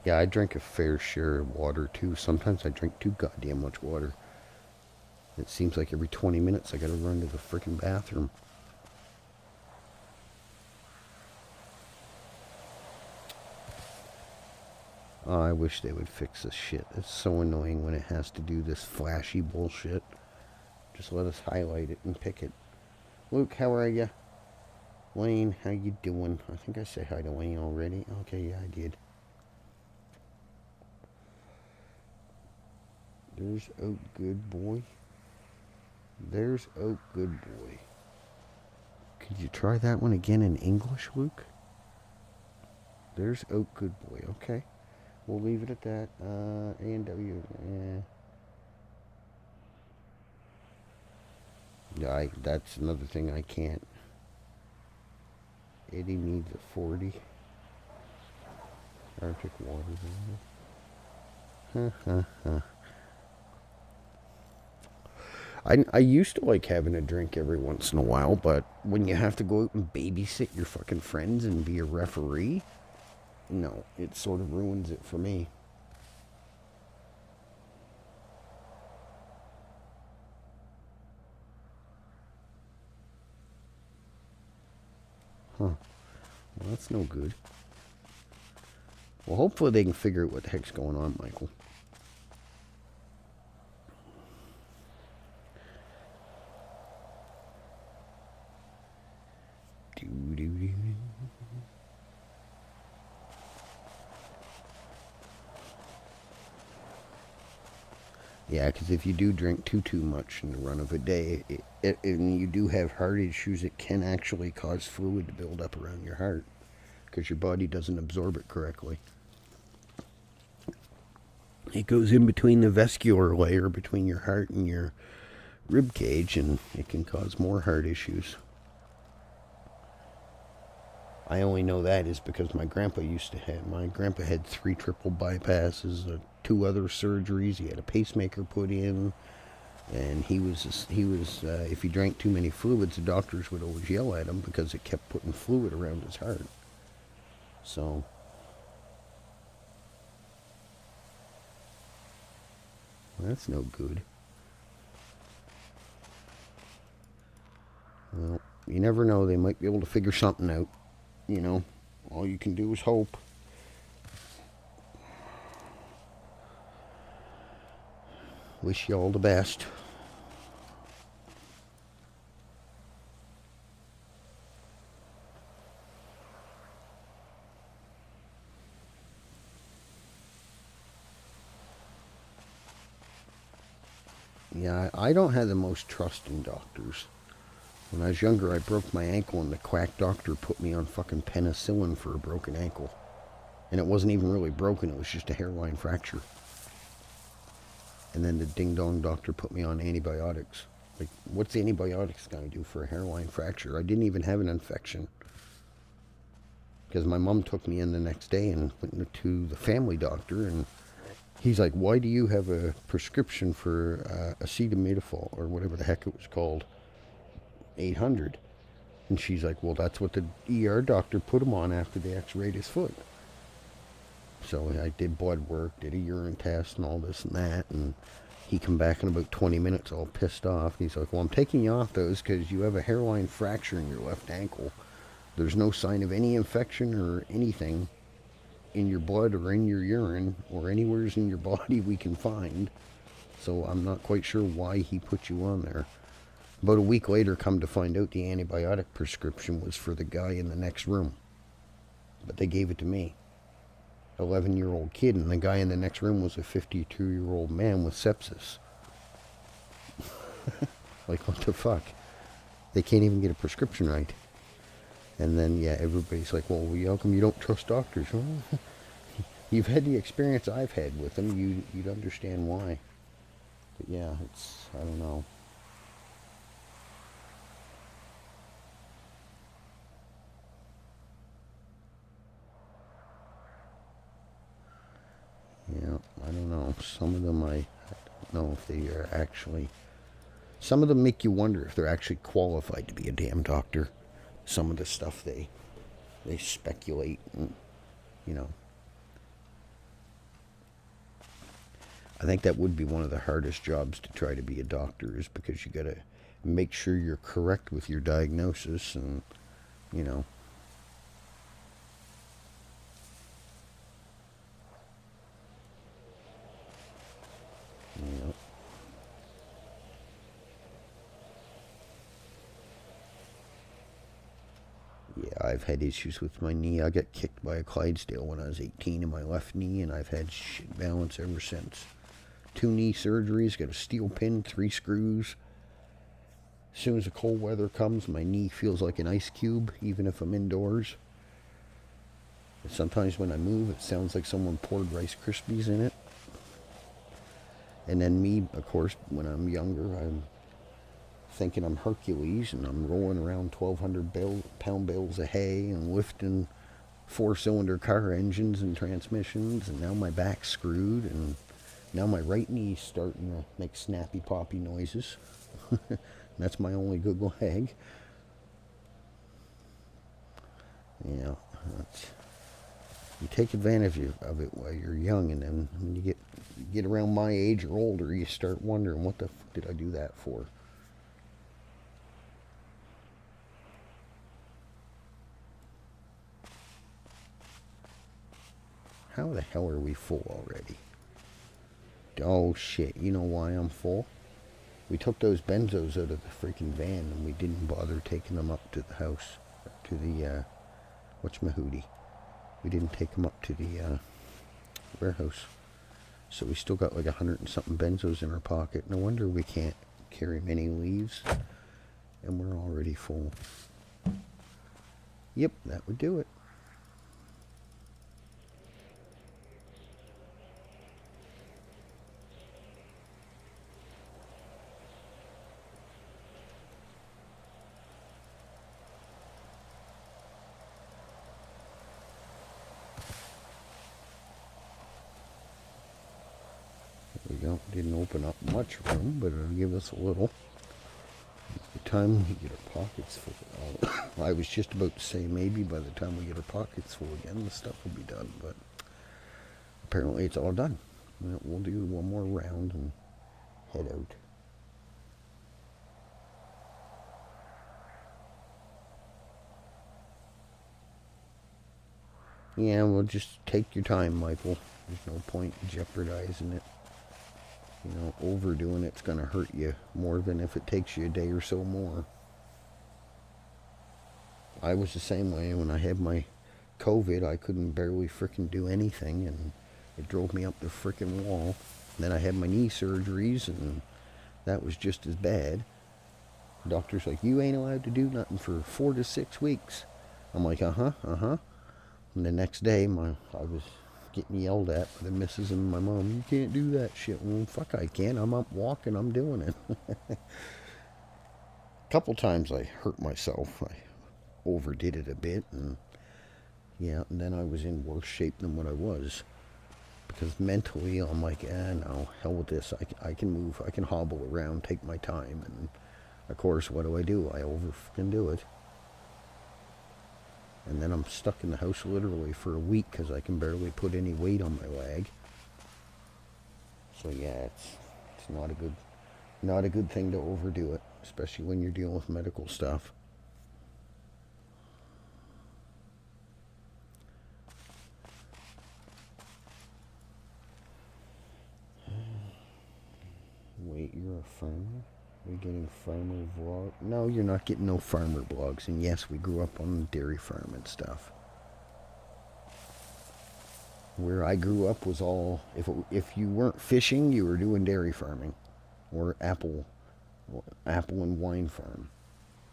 Yeah, I drink a fair share of water too. Sometimes I drink too goddamn much water. It seems like every 20 minutes I gotta run to the frickin' bathroom. Oh, I wish they would fix this shit. It's so annoying when it has to do this flashy bullshit. Just let us highlight it and pick it. Luke, how are ya? Wayne, how you doing? I think I said hi to Wayne already. Okay, yeah, I did. There's Oak Good Boy. There's Oak Good Boy. Could you try that one again in English, Luke? There's Oak Good Boy. Okay. We'll leave it at that. A&W. Yeah, that's another thing I can't. Eddie needs a 40. Arctic water. I used to like having a drink every once in a while, but when you have to go out and babysit your fucking friends and be a referee, no, it sort of ruins it for me. Huh. Well, that's no good. Well, hopefully they can figure out what the heck's going on, Michael. Yeah, because if you do drink too much in the run of a day, and you do have heart issues, it can actually cause fluid to build up around your heart because your body doesn't absorb it correctly. It goes in between the vascular layer between your heart and your rib cage, and it can cause more heart issues. I only know that is because my grandpa had 3 triple bypasses, 2 other surgeries. He had a pacemaker put in, and he was if he drank too many fluids, the doctors would always yell at him because it kept putting fluid around his heart. So that's no good. Well, you never know. They might be able to figure something out. You know, all you can do is hope. Wish you all the best. Yeah, I don't have the most trust in doctors. When I was younger, I broke my ankle and the quack doctor put me on fucking penicillin for a broken ankle. And it wasn't even really broken, it was just a hairline fracture. And then the ding-dong doctor put me on antibiotics. Like, what's antibiotics going to do for a hairline fracture? I didn't even have an infection. Because my mom took me in the next day and went to the family doctor, and he's like, why do you have a prescription for acetaminophen, or whatever the heck it was called, 800? And she's like, well, that's what the ER doctor put him on after they x-rayed his foot. So I did blood work, did a urine test and all this and that, and he come back in about 20 minutes all pissed off. He's like, well, I'm taking you off those because you have a hairline fracture in your left ankle. There's no sign of any infection or anything in your blood or in your urine or anywhere in your body we can find. So I'm not quite sure why he put you on there. About a week later, come to find out the antibiotic prescription was for the guy in the next room. But they gave it to me. 11-year-old kid, and the guy in the next room was a 52-year-old man with sepsis. Like, what the fuck? They can't even get a prescription right. And then, yeah, everybody's like, well, how come you don't trust doctors? Well, you've had the experience I've had with them. You'd understand why. But yeah, I don't know. Yeah, I don't know. Some of them I don't know if they are actually... Some of them make you wonder if they're actually qualified to be a damn doctor. Some of the stuff they speculate and, you know. I think that would be one of the hardest jobs to try to be a doctor, is because you got to make sure you're correct with your diagnosis and, you know. Yeah. Yeah, I've had issues with my knee. I got kicked by a Clydesdale when I was 18 in my left knee, and I've had shit balance ever since. 2 knee surgeries, got a steel pin, 3 screws. As soon as the cold weather comes, my knee feels like an ice cube, even if I'm indoors. And sometimes when I move, it sounds like someone poured Rice Krispies in it. And then me, of course, when I'm younger, I'm thinking I'm Hercules, and I'm rolling around 1,200-pound bales of hay and lifting 4-cylinder car engines and transmissions, and now my back's screwed, and now my right knee's starting to make snappy poppy noises. That's my only good leg. Yeah, you take advantage of it while you're young, and then when you get around my age or older, you start wondering, what the fuck did I do that for? How the hell are we full already? Oh shit, you know why I'm full? We took those benzos out of the freaking van, and we didn't bother taking them up to the house, to the, whatchamahootie. We didn't take them up to the, warehouse. So we still got like 100 and something benzos in our pocket. No wonder we can't carry many leaves, and we're already full. Yep, that would do it. We didn't open up much room, but it'll give us a little. By the time we get our pockets full, I was just about to say maybe by the time we get our pockets full again, the stuff will be done, but apparently it's all done. We'll do one more round and head out. Yeah, well, just take your time, Michael. There's no point jeopardizing it. You know, overdoing it's going to hurt you more than if it takes you a day or so more. I was the same way when I had my COVID. I couldn't barely frickin' do anything, and it drove me up the frickin' wall. And then I had my knee surgeries, and that was just as bad. The doctor's like, you ain't allowed to do nothing for 4 to 6 weeks. I'm like, uh-huh. And the next day, I was getting yelled at by the missus and my mom. You can't do that shit. Well, fuck, I can. I'm up walking. I'm doing it. A couple times I hurt myself. I overdid it a bit, and yeah, and then I was in worse shape than what I was, because mentally I'm like, no, hell with this. I can move. I can hobble around, take my time, and of course, what do? I do it. And then I'm stuck in the house literally for a week because I can barely put any weight on my leg. So yeah, it's not a good thing to overdo it, especially when you're dealing with medical stuff. Wait, you're a farmer? We're getting farmer vlog? No, you're not getting no farmer vlogs. And yes, we grew up on the dairy farm and stuff. Where I grew up was all, if you weren't fishing, you were doing dairy farming, or apple and wine farm.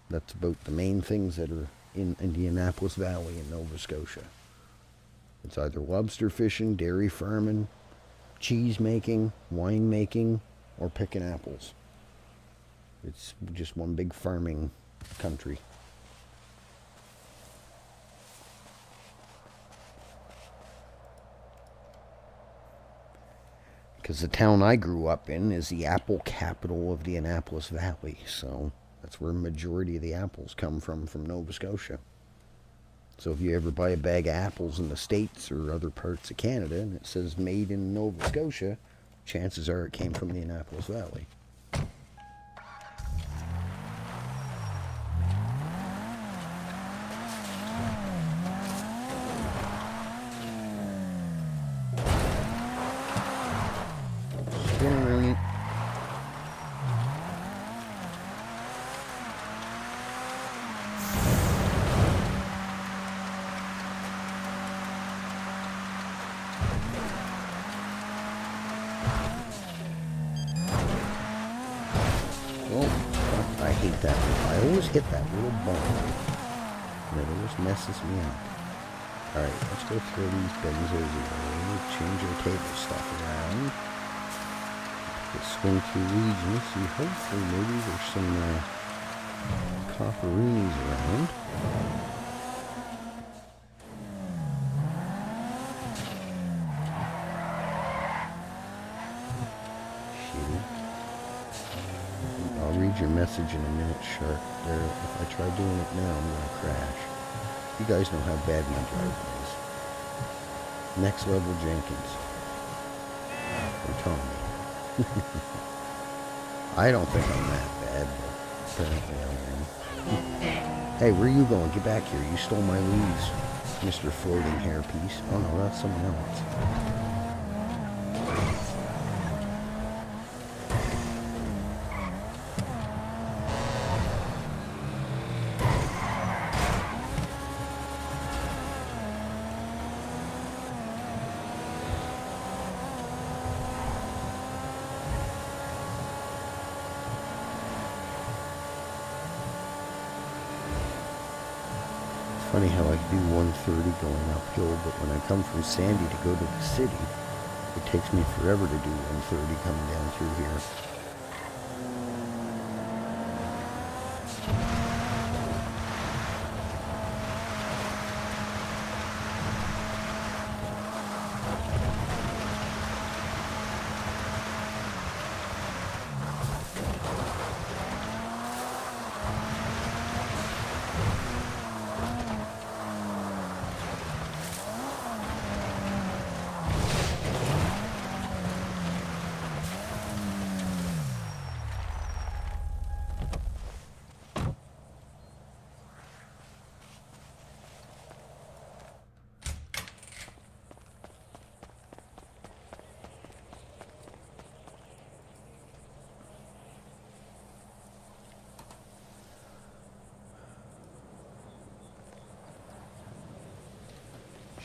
That's about the main things that are in Indianapolis Valley in Nova Scotia. It's either lobster fishing, dairy farming, cheese making, wine making, or picking apples. It's just one big farming country. Because the town I grew up in is the apple capital of the Annapolis Valley, so that's where a majority of the apples come from Nova Scotia. So if you ever buy a bag of apples in the States or other parts of Canada and it says made in Nova Scotia, chances are it came from the Annapolis Valley. Spin around it. Oh, fuck, I hate that. I always hit that little bump. It always messes me up. Alright, let's go throw these benzos away. Change our table stuff around. Let's swing through regions. See, hopefully maybe there's some copperoonies around. I'll read your message in a minute, Shark. There, if I try doing it now, I'm gonna crash. You guys know how bad my driving is. Next level Jenkins. Or Tommy. I don't think I'm that bad, but apparently I am. Hey, where are you going? Get back here. You stole my leaves, Mr. Floating Hairpiece. Oh no, that's someone else. Funny how I do 130 going uphill, but when I come from Sandy to go to the city, it takes me forever to do 130 coming down through here.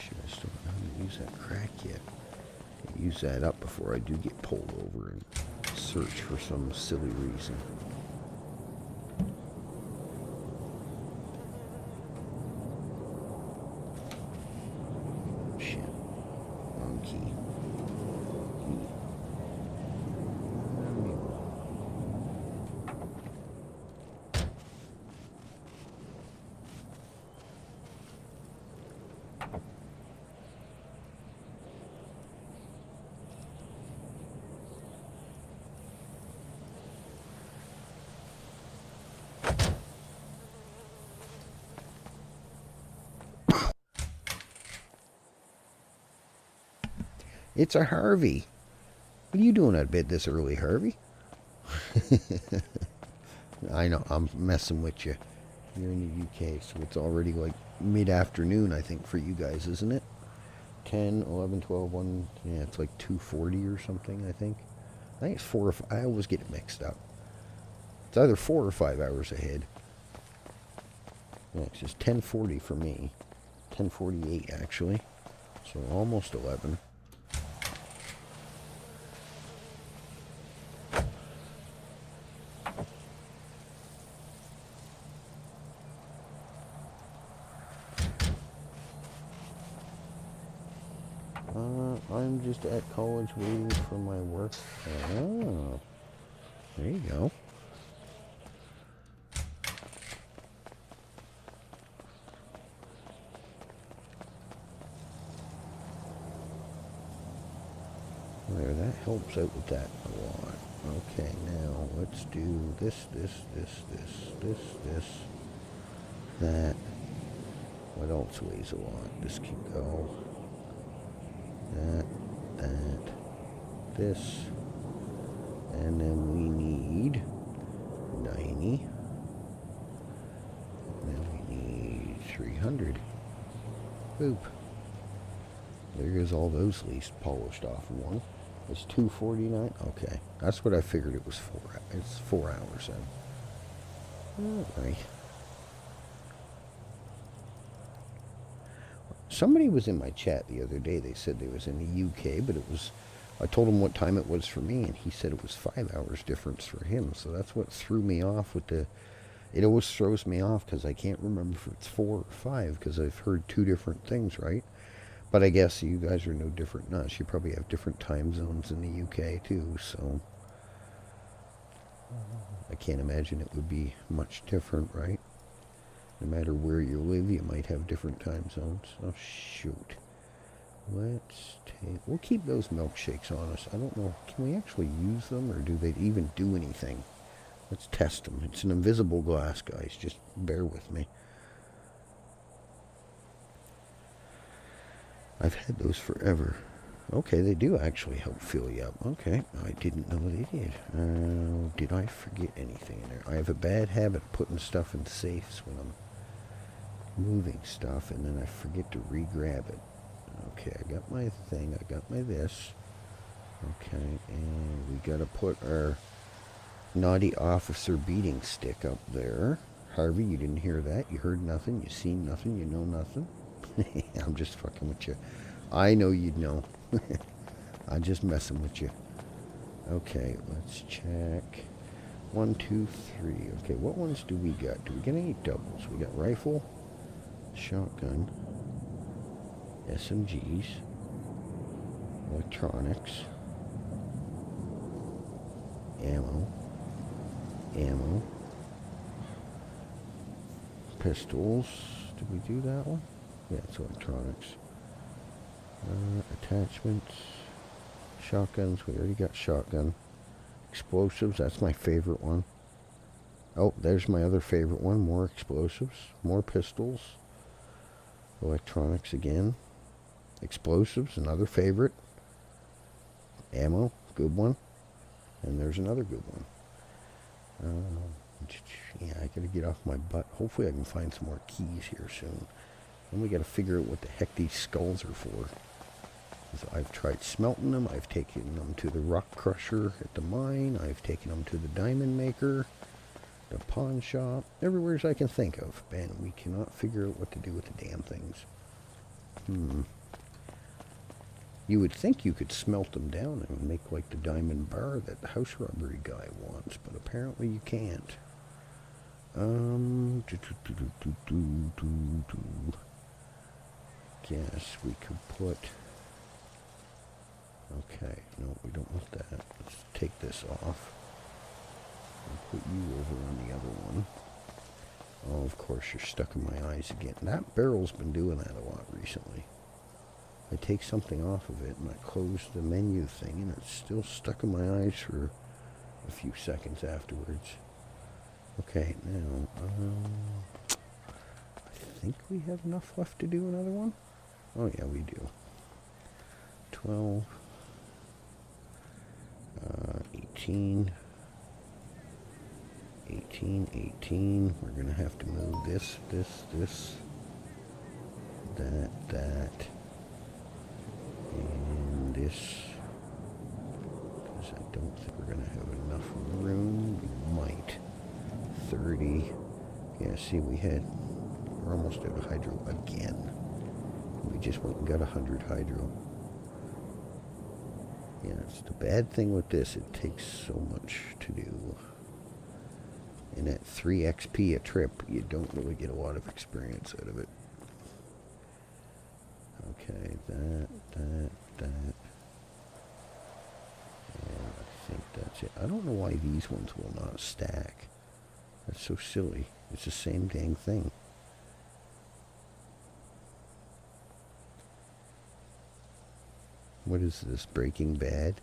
I still haven't used that crack yet. I'll use that up before I do get pulled over and search for some silly reason. Shit. Wrong key. It's a Harvey. What are you doing at bed this early, Harvey? I know, I'm messing with you. You're in the UK, so it's already like mid-afternoon, I think, for you guys, isn't it? 10, 11, 12, 1, yeah, it's like 2:40 or something, I think. I think it's 4 or 5, I always get it mixed up. It's either 4 or 5 hours ahead. Yeah, it's just 10:40 for me. 10:48, actually. So almost 11. I'm just at college waiting for my work. Oh, there you go. There, that helps out with that a lot. Okay, now let's do this, that. What else weighs a lot? This can go. That, this, and then we need 90, and then we need 300. Boop. There goes all those least polished off one. It's 249. Okay, that's what I figured it was for. It's 4 hours then. All right. Somebody was in my chat the other day. They said they was in the UK, but it was I told him what time it was for me, and he said it was 5 hours difference for him. So that's what threw me off with the. It always throws me off because I can't remember if it's 4 or 5 because I've heard 2 different things, right? But I guess you guys are no different than us. You probably have different time zones in the UK too, so I can't imagine it would be much different, right? No matter where you live, you might have different time zones. Oh, shoot. We'll keep those milkshakes on us. I don't know, can we actually use them, or do they even do anything? Let's test them. It's an invisible glass, guys. Just bear with me. I've had those forever. Okay, they do actually help fill you up. Okay, I didn't know they did. Did I forget anything in there? I have a bad habit of putting stuff in safes when I'm moving stuff, and then I forget to re-grab it. Okay, I got my thing. I got my this. Okay, and we got to put our naughty officer beating stick up there. Harvey, you didn't hear that. You heard nothing. You seen nothing. You know nothing. I'm just fucking with you. I know you'd know. I'm just messing with you. Okay, let's check. 1, 2, 3. Okay, what ones do we got? Do we get any doubles? We got rifle, shotgun, SMGs, electronics, ammo, pistols. Did we do that one? Yeah, it's electronics. Attachments, shotguns. We already got shotgun. Explosives. That's my favorite one. Oh, there's my other favorite one. More explosives. More pistols. Electronics again. Explosives. Another favorite. Ammo. Good one. And there's another good one. Yeah, I gotta get off my butt. Hopefully I can find some more keys here soon. And we gotta figure out what the heck these skulls are for. So I've tried smelting them. I've taken them to the rock crusher at the mine. I've taken them to the diamond maker, the pawn shop, everywhere as I can think of. And we cannot figure out what to do with the damn things. You would think you could smelt them down and make like the diamond bar that the house robbery guy wants, but apparently you can't. Guess we could put. Okay, no, we don't want that. Let's take this off and put you over on the other one. Oh, of course, you're stuck in my eyes again. That barrel's been doing that a lot recently. I take something off of it and I close the menu thing and it's still stuck in my eyes for a few seconds afterwards. Okay, now, I think we have enough left to do another one. Oh yeah, we do. 12, 18, 18. We're going to have to move this, that, and this, because I don't think we're going to have enough room. We might. 30. Yeah, see, we're almost out of hydro again. We just went and got 100 hydro. Yeah, it's the bad thing with this. It takes so much to do. And at 3 XP a trip, you don't really get a lot of experience out of it. Okay, that. Yeah, I think that's it. I don't know why these ones will not stack. That's so silly. It's the same dang thing. What is this, Breaking Bad?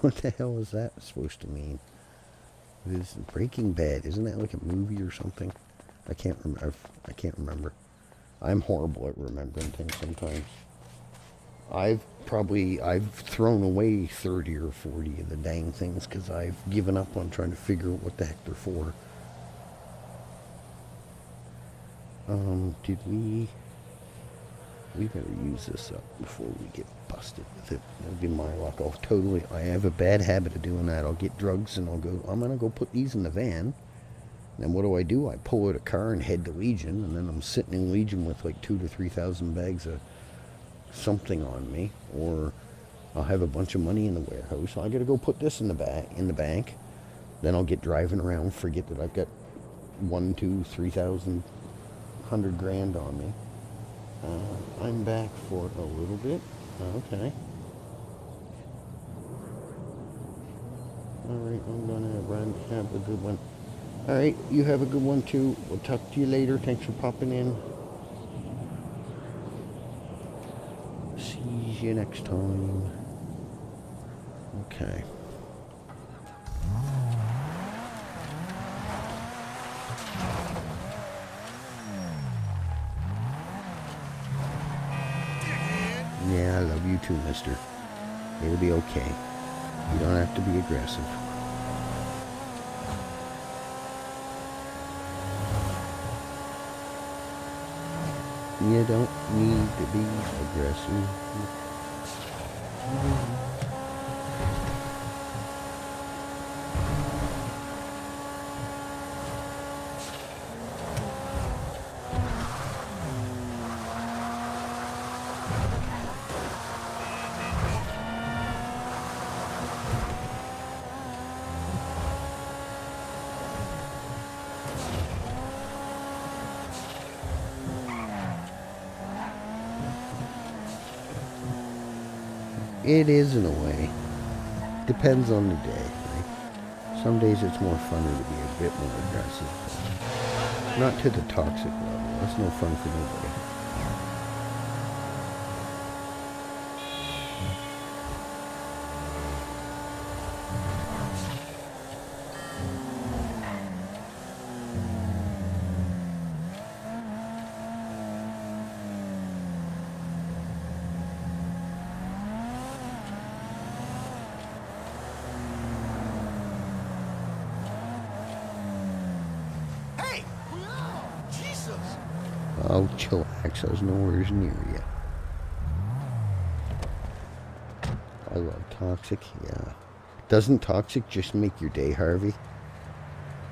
What the hell is that supposed to mean? It is Breaking Bad. Isn't that like a movie or something? I can't remember. I'm horrible at remembering things sometimes. I've thrown away 30 or 40 of the dang things because I've given up on trying to figure out what the heck they're for. We better use this up before we get busted with it. That'll be my luck. I have a bad habit of doing that. I'll get drugs and I'm going to go put these in the van. Then what do? I pull out a car and head to Legion, and then I'm sitting in Legion with like 2,000 to 3,000 bags of something on me, or I'll have a bunch of money in the warehouse. I got to go put this in the bank. Then I'll get driving around, forget that I've got 1, 2, 3,000, 100 grand on me. I'm back for a little bit. Okay. All right, I'm gonna run. Have a good one. All right, you have a good one too. We'll talk to you later. Thanks for popping in. See you next time. Okay. Yeah, I love you too, mister. It'll be okay. You don't have to be aggressive. You don't need to be aggressive. It is in a way. Depends on the day. Right? Some days it's more funner to be a bit more aggressive. Not to the toxic level. That's no fun for nobody. Oh, chillax. I was nowhere near you. I love toxic, yeah. Doesn't toxic just make your day, Harvey?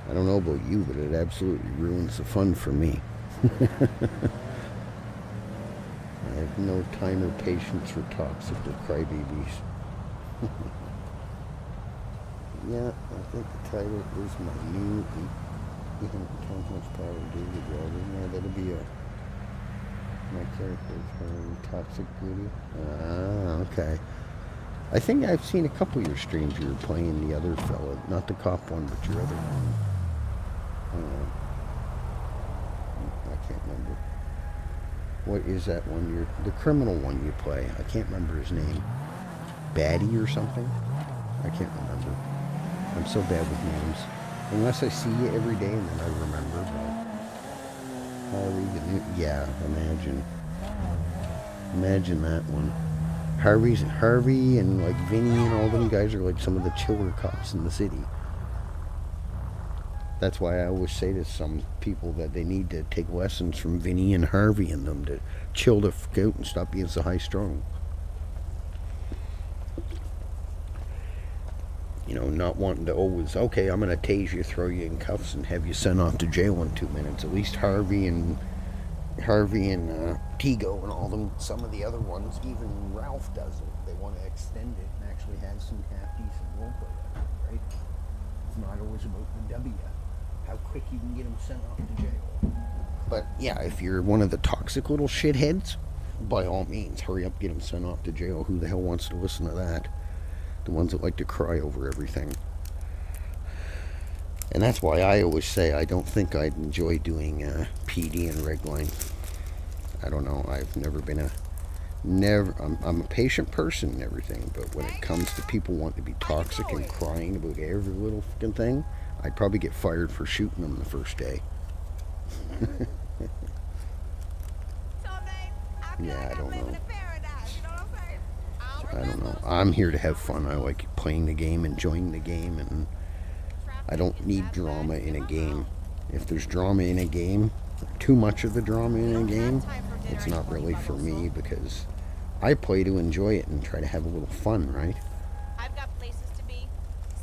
I don't know about you, but it absolutely ruins the fun for me. I have no time or patience for toxic or crybabies. Yeah, I think the title is my new 800 horsepower daily driver. Yeah, that'll be my character's her toxic goodie. Ah, okay. I think I've seen a couple of your streams. You were playing the other fella, not the cop one, but your other one. I can't remember. What is that one? The criminal one you play. I can't remember his name. Baddie or something? I can't remember. I'm so bad with names. Unless I see you every day and then I remember. But yeah, imagine that one. Harvey and like Vinny and all them guys are like some of the chiller cops in the city. That's why I always say to some people that they need to take lessons from Vinny and Harvey and them to chill the fuck out and stop being so high strung. You know, not wanting to always, okay, I'm going to tase you, throw you in cuffs, and have you sent off to jail in 2 minutes. At least Harvey and Tigo and all them, some of the other ones, even Ralph does it. They want to extend it and actually have some half-decent roleplay, right? It's not always about the W, how quick you can get them sent off to jail. But yeah, if you're one of the toxic little shitheads, by all means, hurry up, get them sent off to jail. Who the hell wants to listen to that? The ones that like to cry over everything. And that's why I always say I don't think I'd enjoy doing PD and Redline. I don't know. I've never been I'm a patient person and everything, but when it comes to people wanting to be toxic and crying about every little fucking thing, I'd probably get fired for shooting them the first day. Yeah, I don't know. I don't know. I'm here to have fun. I like playing the game, enjoying the game, and I don't need drama in a game. If there's drama in a game, too much of the drama in a game, it's not really for me because I play to enjoy it and try to have a little fun, right? I've got places to be.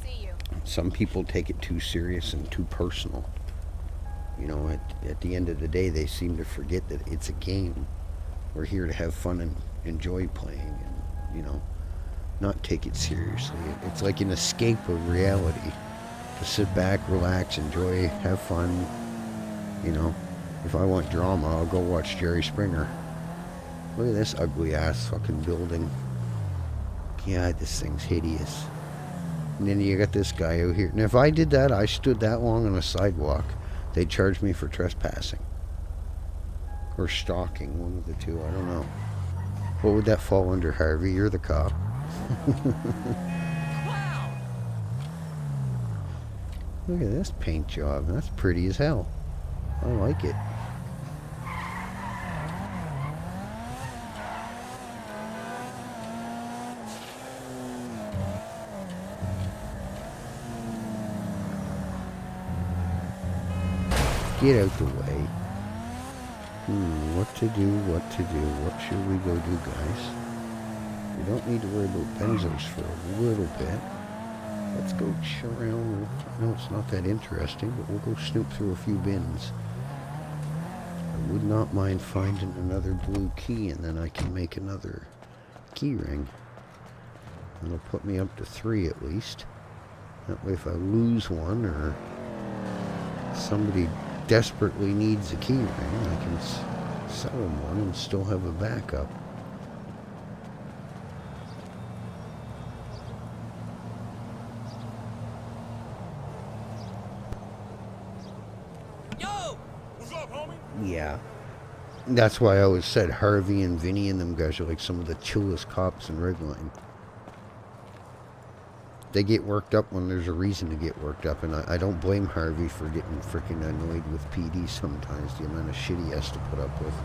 See you. Some people take it too serious and too personal. You know, at the end of the day, they seem to forget that it's a game. We're here to have fun and enjoy playing, and, you know, not take it seriously. It's like an escape of reality. To sit back, relax, enjoy, have fun. You know, if I want drama, I'll go watch Jerry Springer. Look at this ugly ass fucking building. God, this thing's hideous. And then you got this guy out here. And if I did that, I stood that long on a sidewalk, they'd charge me for trespassing. Or stalking, one of the two, I don't know. What would that fall under, Harvey? You're the cop. Look at this paint job. That's pretty as hell. I like it. Get out the way. What to do, what to do. What should we go do, guys? We don't need to worry about benzos for a little bit. Let's go around. I know it's not that interesting, but we'll go snoop through a few bins. I would not mind finding another blue key, and then I can make another key ring. It'll put me up to 3 at least. That way if I lose one or somebody desperately needs a key ring, I can sell them one and still have a backup. Yo! What's up, homie? Yeah. That's why I always said Harvey and Vinny and them guys are like some of the chillest cops in Redline. They get worked up when there's a reason to get worked up, and I don't blame Harvey for getting freaking annoyed with PD sometimes, the amount of shit he has to put up with.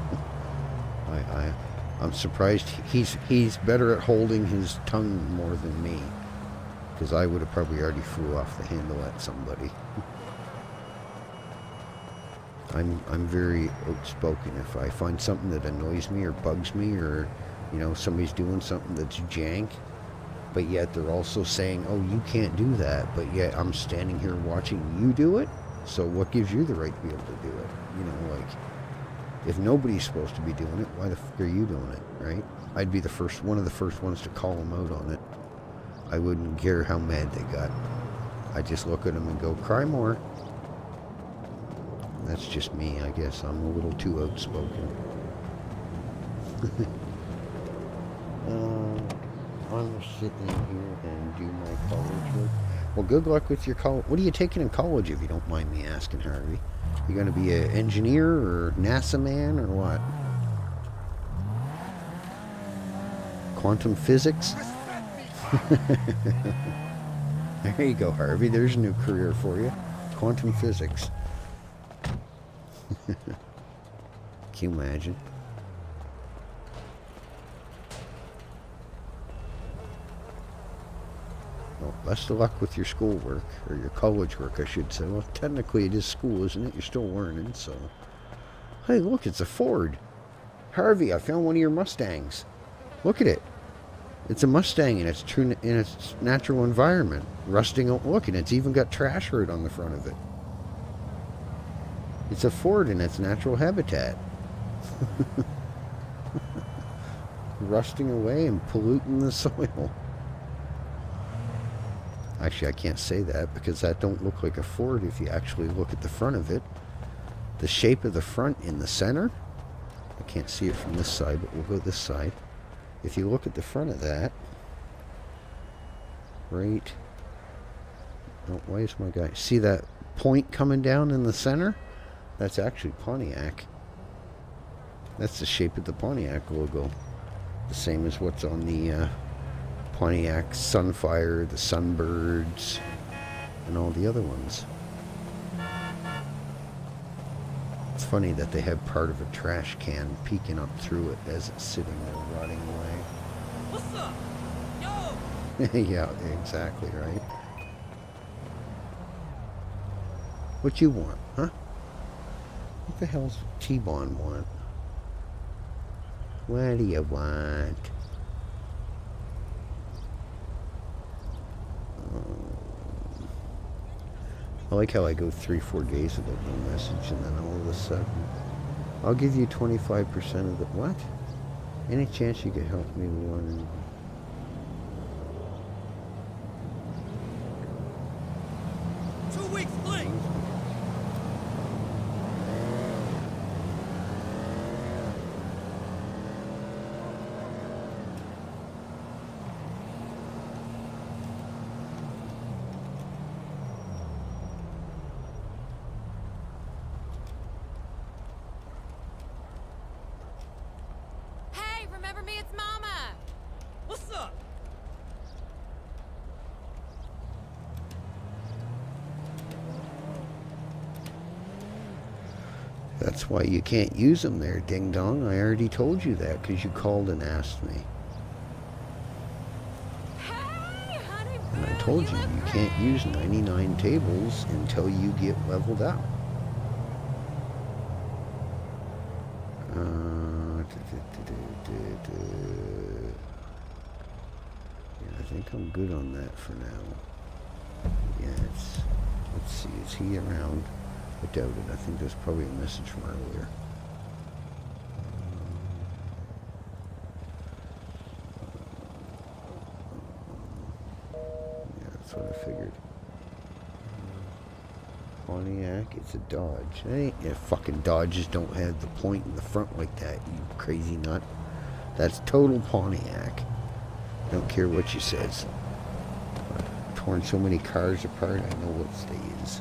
I'm surprised he's better at holding his tongue more than me, because I would have probably already flew off the handle at somebody. I'm very outspoken. If I find something that annoys me or bugs me, or you know, somebody's doing something that's jank, but yet they're also saying, oh, you can't do that, but yet I'm standing here watching you do it, so what gives you the right to be able to do it? You know, like, if nobody's supposed to be doing it, why the fuck are you doing it, right? I'd be one of the first ones to call them out on it. I wouldn't care how mad they got. I'd just look at them and go, cry more. That's just me, I guess. I'm a little too outspoken. I'm going to sit in here and do my college work. Well, good luck with your college. What are you taking in college, if you don't mind me asking, Harvey? You going to be an engineer or NASA man or what? Quantum physics? There you go, Harvey. There's a new career for you. Quantum physics. Can you imagine? Well, best of luck with your schoolwork, or your college work, I should say. Well, technically it is school, isn't it? You're still learning, so... Hey, look, it's a Ford. Harvey, I found one of your Mustangs. Look at it. It's a Mustang in its true, in its natural environment. Rusting, look, and it's even got trash road on the front of it. It's a Ford in its natural habitat. Rusting away and polluting the soil. Actually, I can't say that because that don't look like a Ford if you actually look at the front of it. The shape of the front in the center, I can't see it from this side, but we'll go this side. If you look at the front of that, right, oh, why is my guy, see that point coming down in the center? That's actually Pontiac. That's the shape of the Pontiac logo. The same as what's on the Pontiac Sunfire, the Sunbirds, and all the other ones. It's funny that they have part of a trash can peeking up through it as it's sitting there rotting away. What's up? Yo! Yeah, exactly, right? What you want, huh? What the hell's T-Bone want? What do you want? I like how I go 3-4 days without no message, and then all of a sudden, I'll give you 25% of the... What? Any chance you could help me learn? weeks, please. Hey, remember me? It's Mama. What's up? That's why you can't use them there, ding dong. I already told you that because you called and asked me. Hey, honey And I boo, told you look you can't great. use 99 tables until you get leveled out. Yeah, I think I'm good on that for now. Yeah, let's see, is he around? I doubt it. I think there's probably a message from earlier. Yeah, that's what I figured. Pontiac, it's a Dodge. Yeah, fucking Dodges don't have the point in the front like that, you crazy nut. That's total Pontiac. Don't care what you says. I've torn so many cars apart, I know what they is.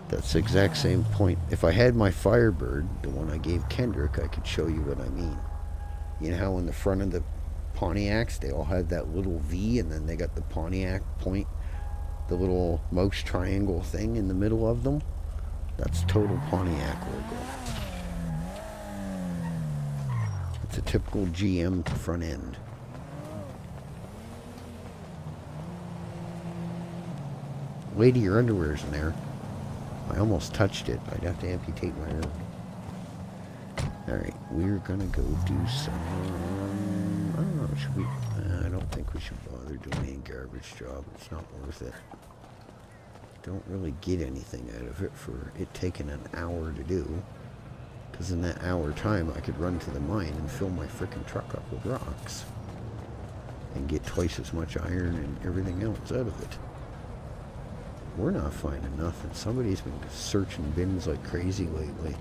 That's the exact same point. If I had my Firebird, the one I gave Kendrick, I could show you what I mean. You know how in the front of the Pontiacs, they all have that little V, and then they got the Pontiac point, the little mouse triangle thing in the middle of them? That's total Pontiac logo. It's a typical GM front end. Lady, your underwear's in there. I almost touched it. I'd have to amputate my arm. Alright, we're gonna go do some... I don't know, should we... I don't think we should bother doing a garbage job. It's not worth it. Don't really get anything out of it for it taking an hour to do. Because in that hour time, I could run to the mine and fill my frickin' truck up with rocks. And get twice as much iron and everything else out of it. We're not finding nothing. Somebody's been searching bins like crazy lately.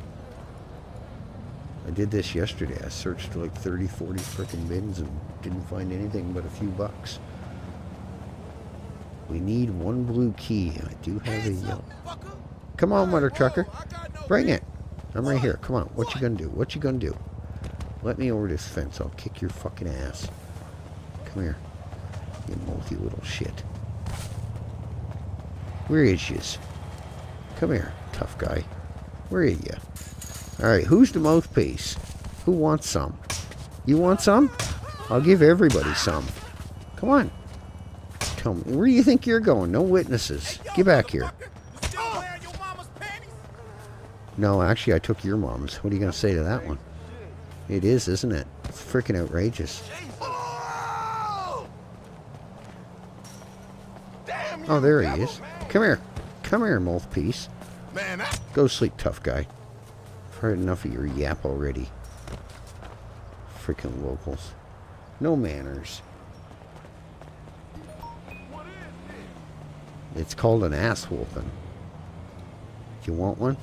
I did this yesterday. I searched like 30, 40 frickin' bins and didn't find anything but a few bucks. We need one blue key. I do have a yellow. Come on, mother trucker. Bring it. I'm right here. Come on. What you gonna do? What you gonna do? Let me over this fence. I'll kick your fucking ass. Come here. You multi little shit. Where is yous? Come here, tough guy. Where are you? Alright, who's the mouthpiece? Who wants some? You want some? I'll give everybody some. Come on. Tell me, where do you think you're going? No witnesses. Get back here. No, actually, I took your mom's. What are you going to say to that one? It is, isn't it? It's freaking outrageous. Oh, there he is. Come here. Come here, mouthpiece. Go sleep, tough guy. I've heard enough of your yap already. Freaking locals. No manners. It's called an ass whooping. Do you want one?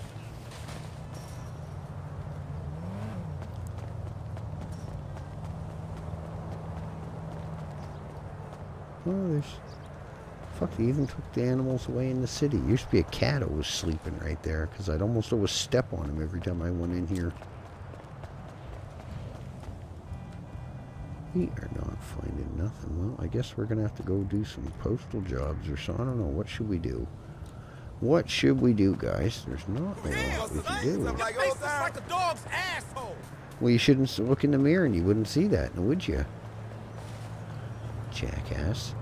Oh, there's... Fuck, they even took the animals away in the city. Used to be a cat who was sleeping right there, because I'd almost always step on him every time I went in here. We are not finding nothing. Well, I guess we're going to have to go do some postal jobs or so. I don't know. What should we do? What should we do, guys? There's not a lot we can do. Like a dog's asshole. Well, you shouldn't look in the mirror and you wouldn't see that, would you? Jackass.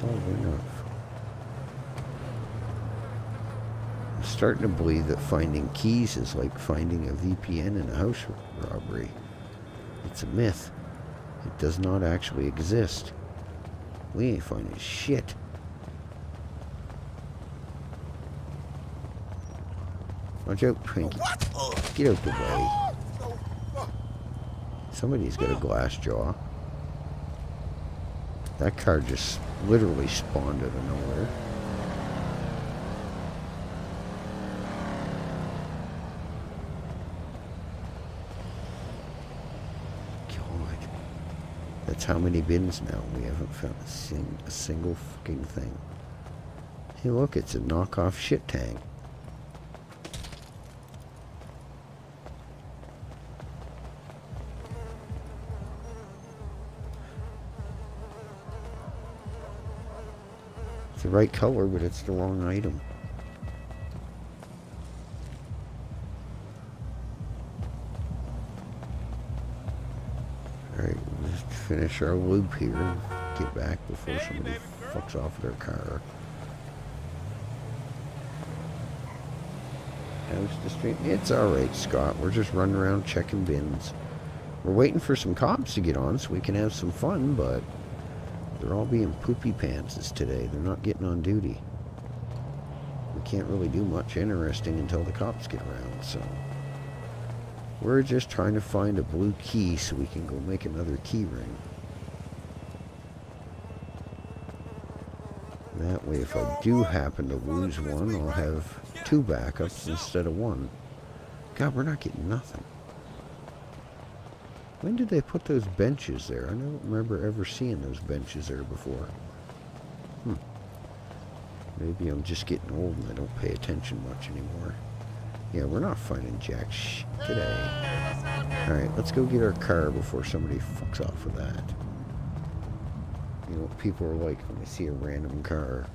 Oh, we're not. I'm starting to believe that finding keys is like finding a VPN in a house robbery. It's a myth. It does not actually exist. We ain't finding shit. Watch out, Twinkie. Get out the way. Somebody's got a glass jaw. That car just literally spawned out of nowhere. God. That's how many bins now. We haven't found a single fucking thing. Hey, look, it's a knockoff shit tank. It's the right color, but it's the wrong item. Alright, we'll just finish our loop here and get back before somebody fucks off their car. How's the street? It's alright, Scott. We're just running around checking bins. We're waiting for some cops to get on so we can have some fun, but they're all being poopy pantses today. They're not getting on duty. We can't really do much interesting until the cops get around, so we're just trying to find a blue key so we can go make another key ring. That way, if I do happen to lose one, I'll have 2 backups instead of 1. God, we're not getting nothing. When did they put those benches there? I don't remember ever seeing those benches there before. Maybe I'm just getting old and I don't pay attention much anymore. Yeah, we're not finding jack shit today. Alright, let's go get our car before somebody fucks off with that. You know what people are like when they see a random car.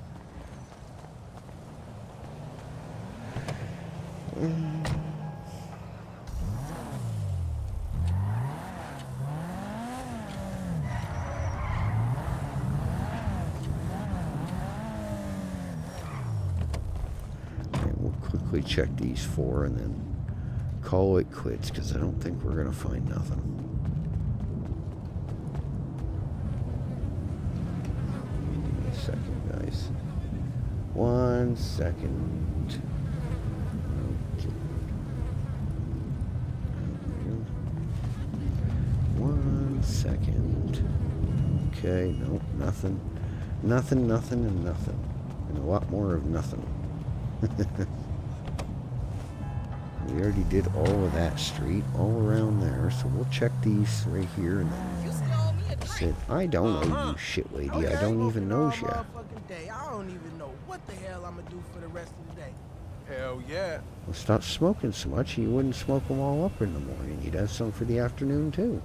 Quickly check these 4 and then call it quits because I don't think we're going to find nothing. Give me a second, guys. 1 second. Okay. 1 second. Okay, nope, nothing. Nothing, nothing, and nothing. And a lot more of nothing. We already did all of that street, all around there, so we'll check these right here and then said, I don't owe you shit, lady. I don't even know you. I don't even know what the hell I'm gonna do for the rest of the day. Hell yeah. Well, stop smoking so much, you wouldn't smoke them all up in the morning. You'd have some for the afternoon, too.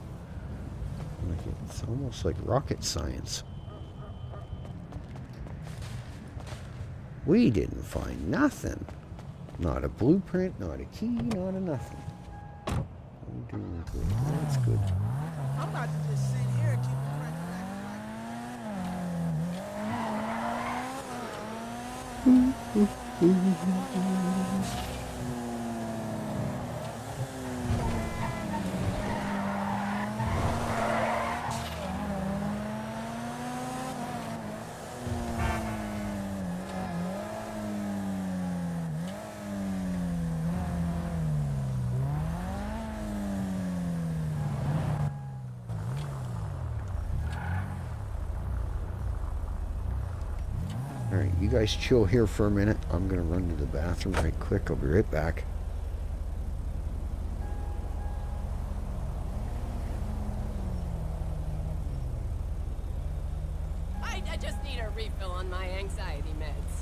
Like it's almost like rocket science. We didn't find nothing. Not a blueprint, not a key, not a nothing. I'm doing good. That's good. I'm about to just sit here and keep Alright, you guys chill here for a minute. I'm gonna run to the bathroom right quick. I'll be right back. I just need a refill on my anxiety meds.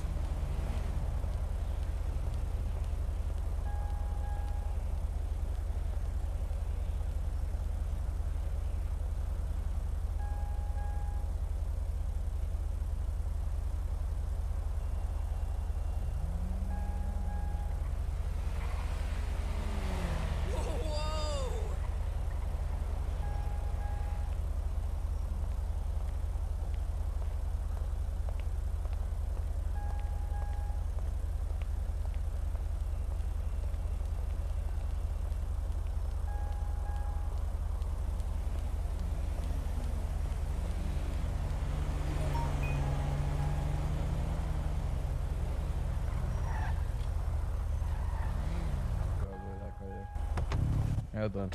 Yeah, done.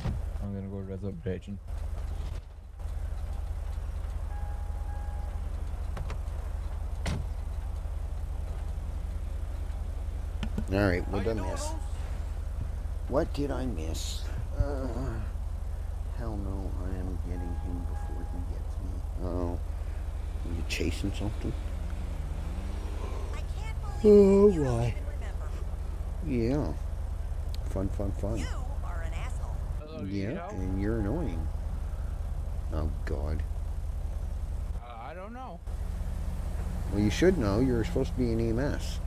I'm gonna go resort protection. Alright, what did I miss? What did I miss? Hell no, I am getting him before he gets me. Oh. Are you chasing something? Oh, why? Yeah. Fun, fun, fun. You are an asshole. Hello, Yeah, and you're annoying. Oh, God. I don't know. Well, you should know. You're supposed to be an EMS.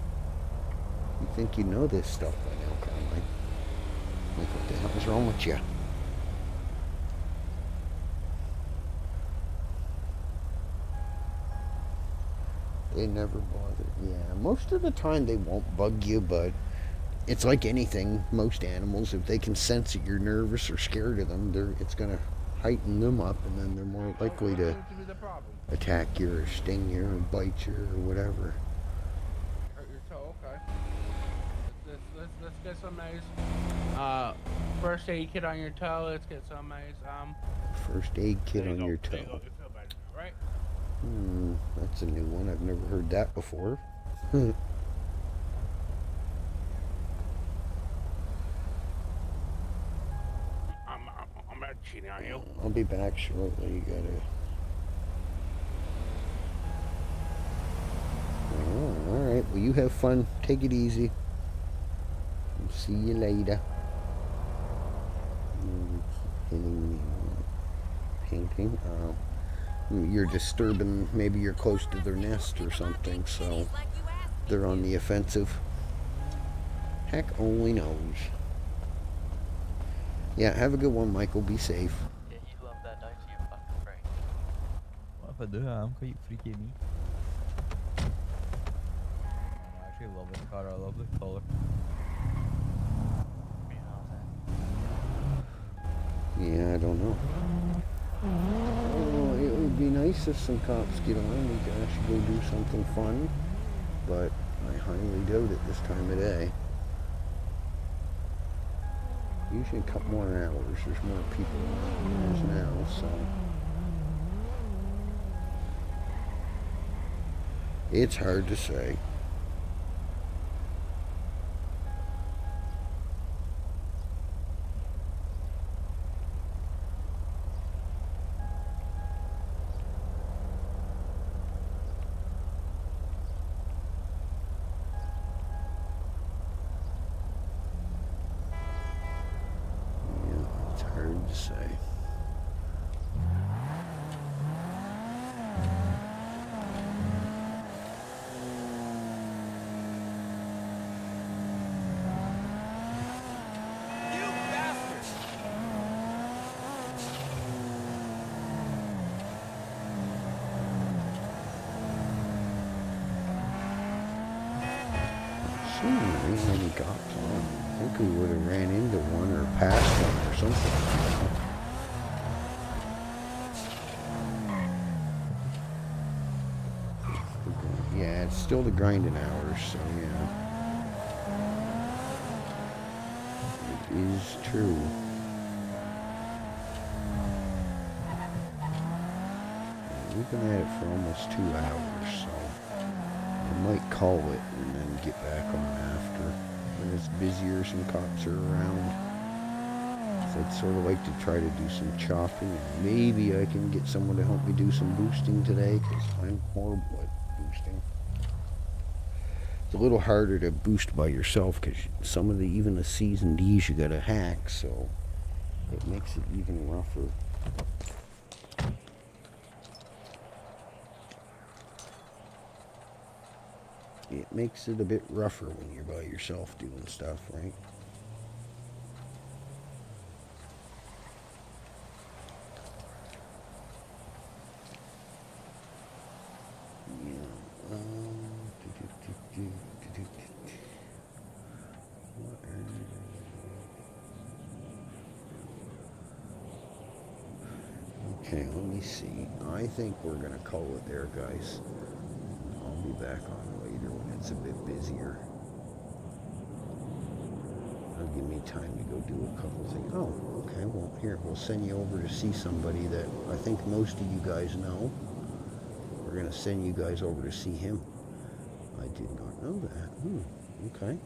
You think you know this stuff by now, Carmine. Like, what the hell is wrong with you? They never bother. Yeah, most of the time they won't bug you, but it's like anything. Most animals, if they can sense that you're nervous or scared of them, it's going to heighten them up, and then they're more likely to attack you or sting you or bite you or whatever. Hurt your toe, okay. Let's get some mace. First aid kit on your toe. Let's get some mace. First aid kit on your toe. You feel better now, right? That's a new one. I've never heard that before. I'm not cheating on you. I'll be back shortly. You gotta. Oh, all right. Well, you have fun. Take it easy. I'll see you later. Hitting me. Painting. You're disturbing. Maybe you're close to their nest or something, so they're on the offensive. Heck only knows. Yeah, have a good one, Michael. Be safe. Yeah, you love that, don't you? Fucking freak. What if I do? I'm quite freaky me. I actually love this car. I love the color. Yeah, I don't know. Oh, it would be nice if some cops get on. We could actually go do something fun, but I highly doubt it this time of day. Usually a couple more hours. There's more people around than there is now, so it's hard to say. To say. Many cops on. I think we would have ran into one or passed one or something. Yeah, it's still the grinding hours, so yeah. It is true. We've been at it for almost 2 hours, so I might call it and then get back on after. When it's busier, some cops are around. So I'd sort of like to try to do some chopping, and maybe I can get someone to help me do some boosting today, because I'm horrible at boosting. It's a little harder to boost by yourself, because some of even the C's and D's you gotta hack, so it makes it even rougher. It makes it a bit rougher when you're by yourself doing stuff, right? Okay, let me see. I think we're gonna call it there, guys. I'll be back on later when it's a bit busier. That'll give me time to go do a couple things. Oh, okay. Well, here, we'll send you over to see somebody that I think most of you guys know. We're going to send you guys over to see him. I did not know that. Okay.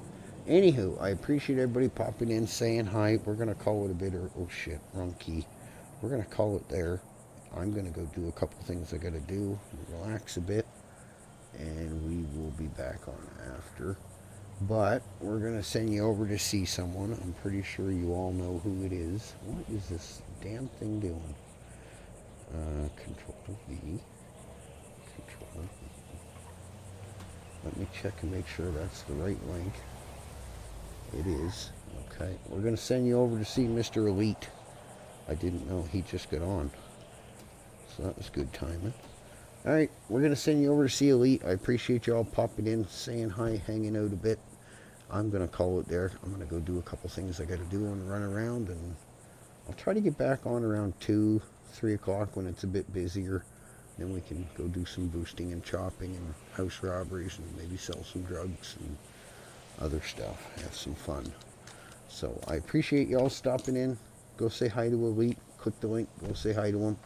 Anywho, I appreciate everybody popping in, saying hi. We're going to call it a bit, or, oh shit, wrong key. We're going to call it there. I'm going to go do a couple things I got to do, relax a bit, and we will be back on after. But we're going to send you over to see someone. I'm pretty sure you all know who it is. What is this damn thing doing? Control V. Control V. Let me check and make sure that's the right link. It is. Okay. We're going to send you over to see Mr. Elite. I didn't know he just got on. So that was good timing. Alright, we're going to send you over to see Elite. I appreciate you all popping in, saying hi, hanging out a bit. I'm going to call it there. I'm going to go do a couple things I got to do and run around. And I'll try to get back on around 2, 3 o'clock when it's a bit busier. Then we can go do some boosting and chopping and house robberies and maybe sell some drugs and other stuff. Have some fun. So I appreciate y'all stopping in. Go say hi to Elite. Click the link. Go say hi to him.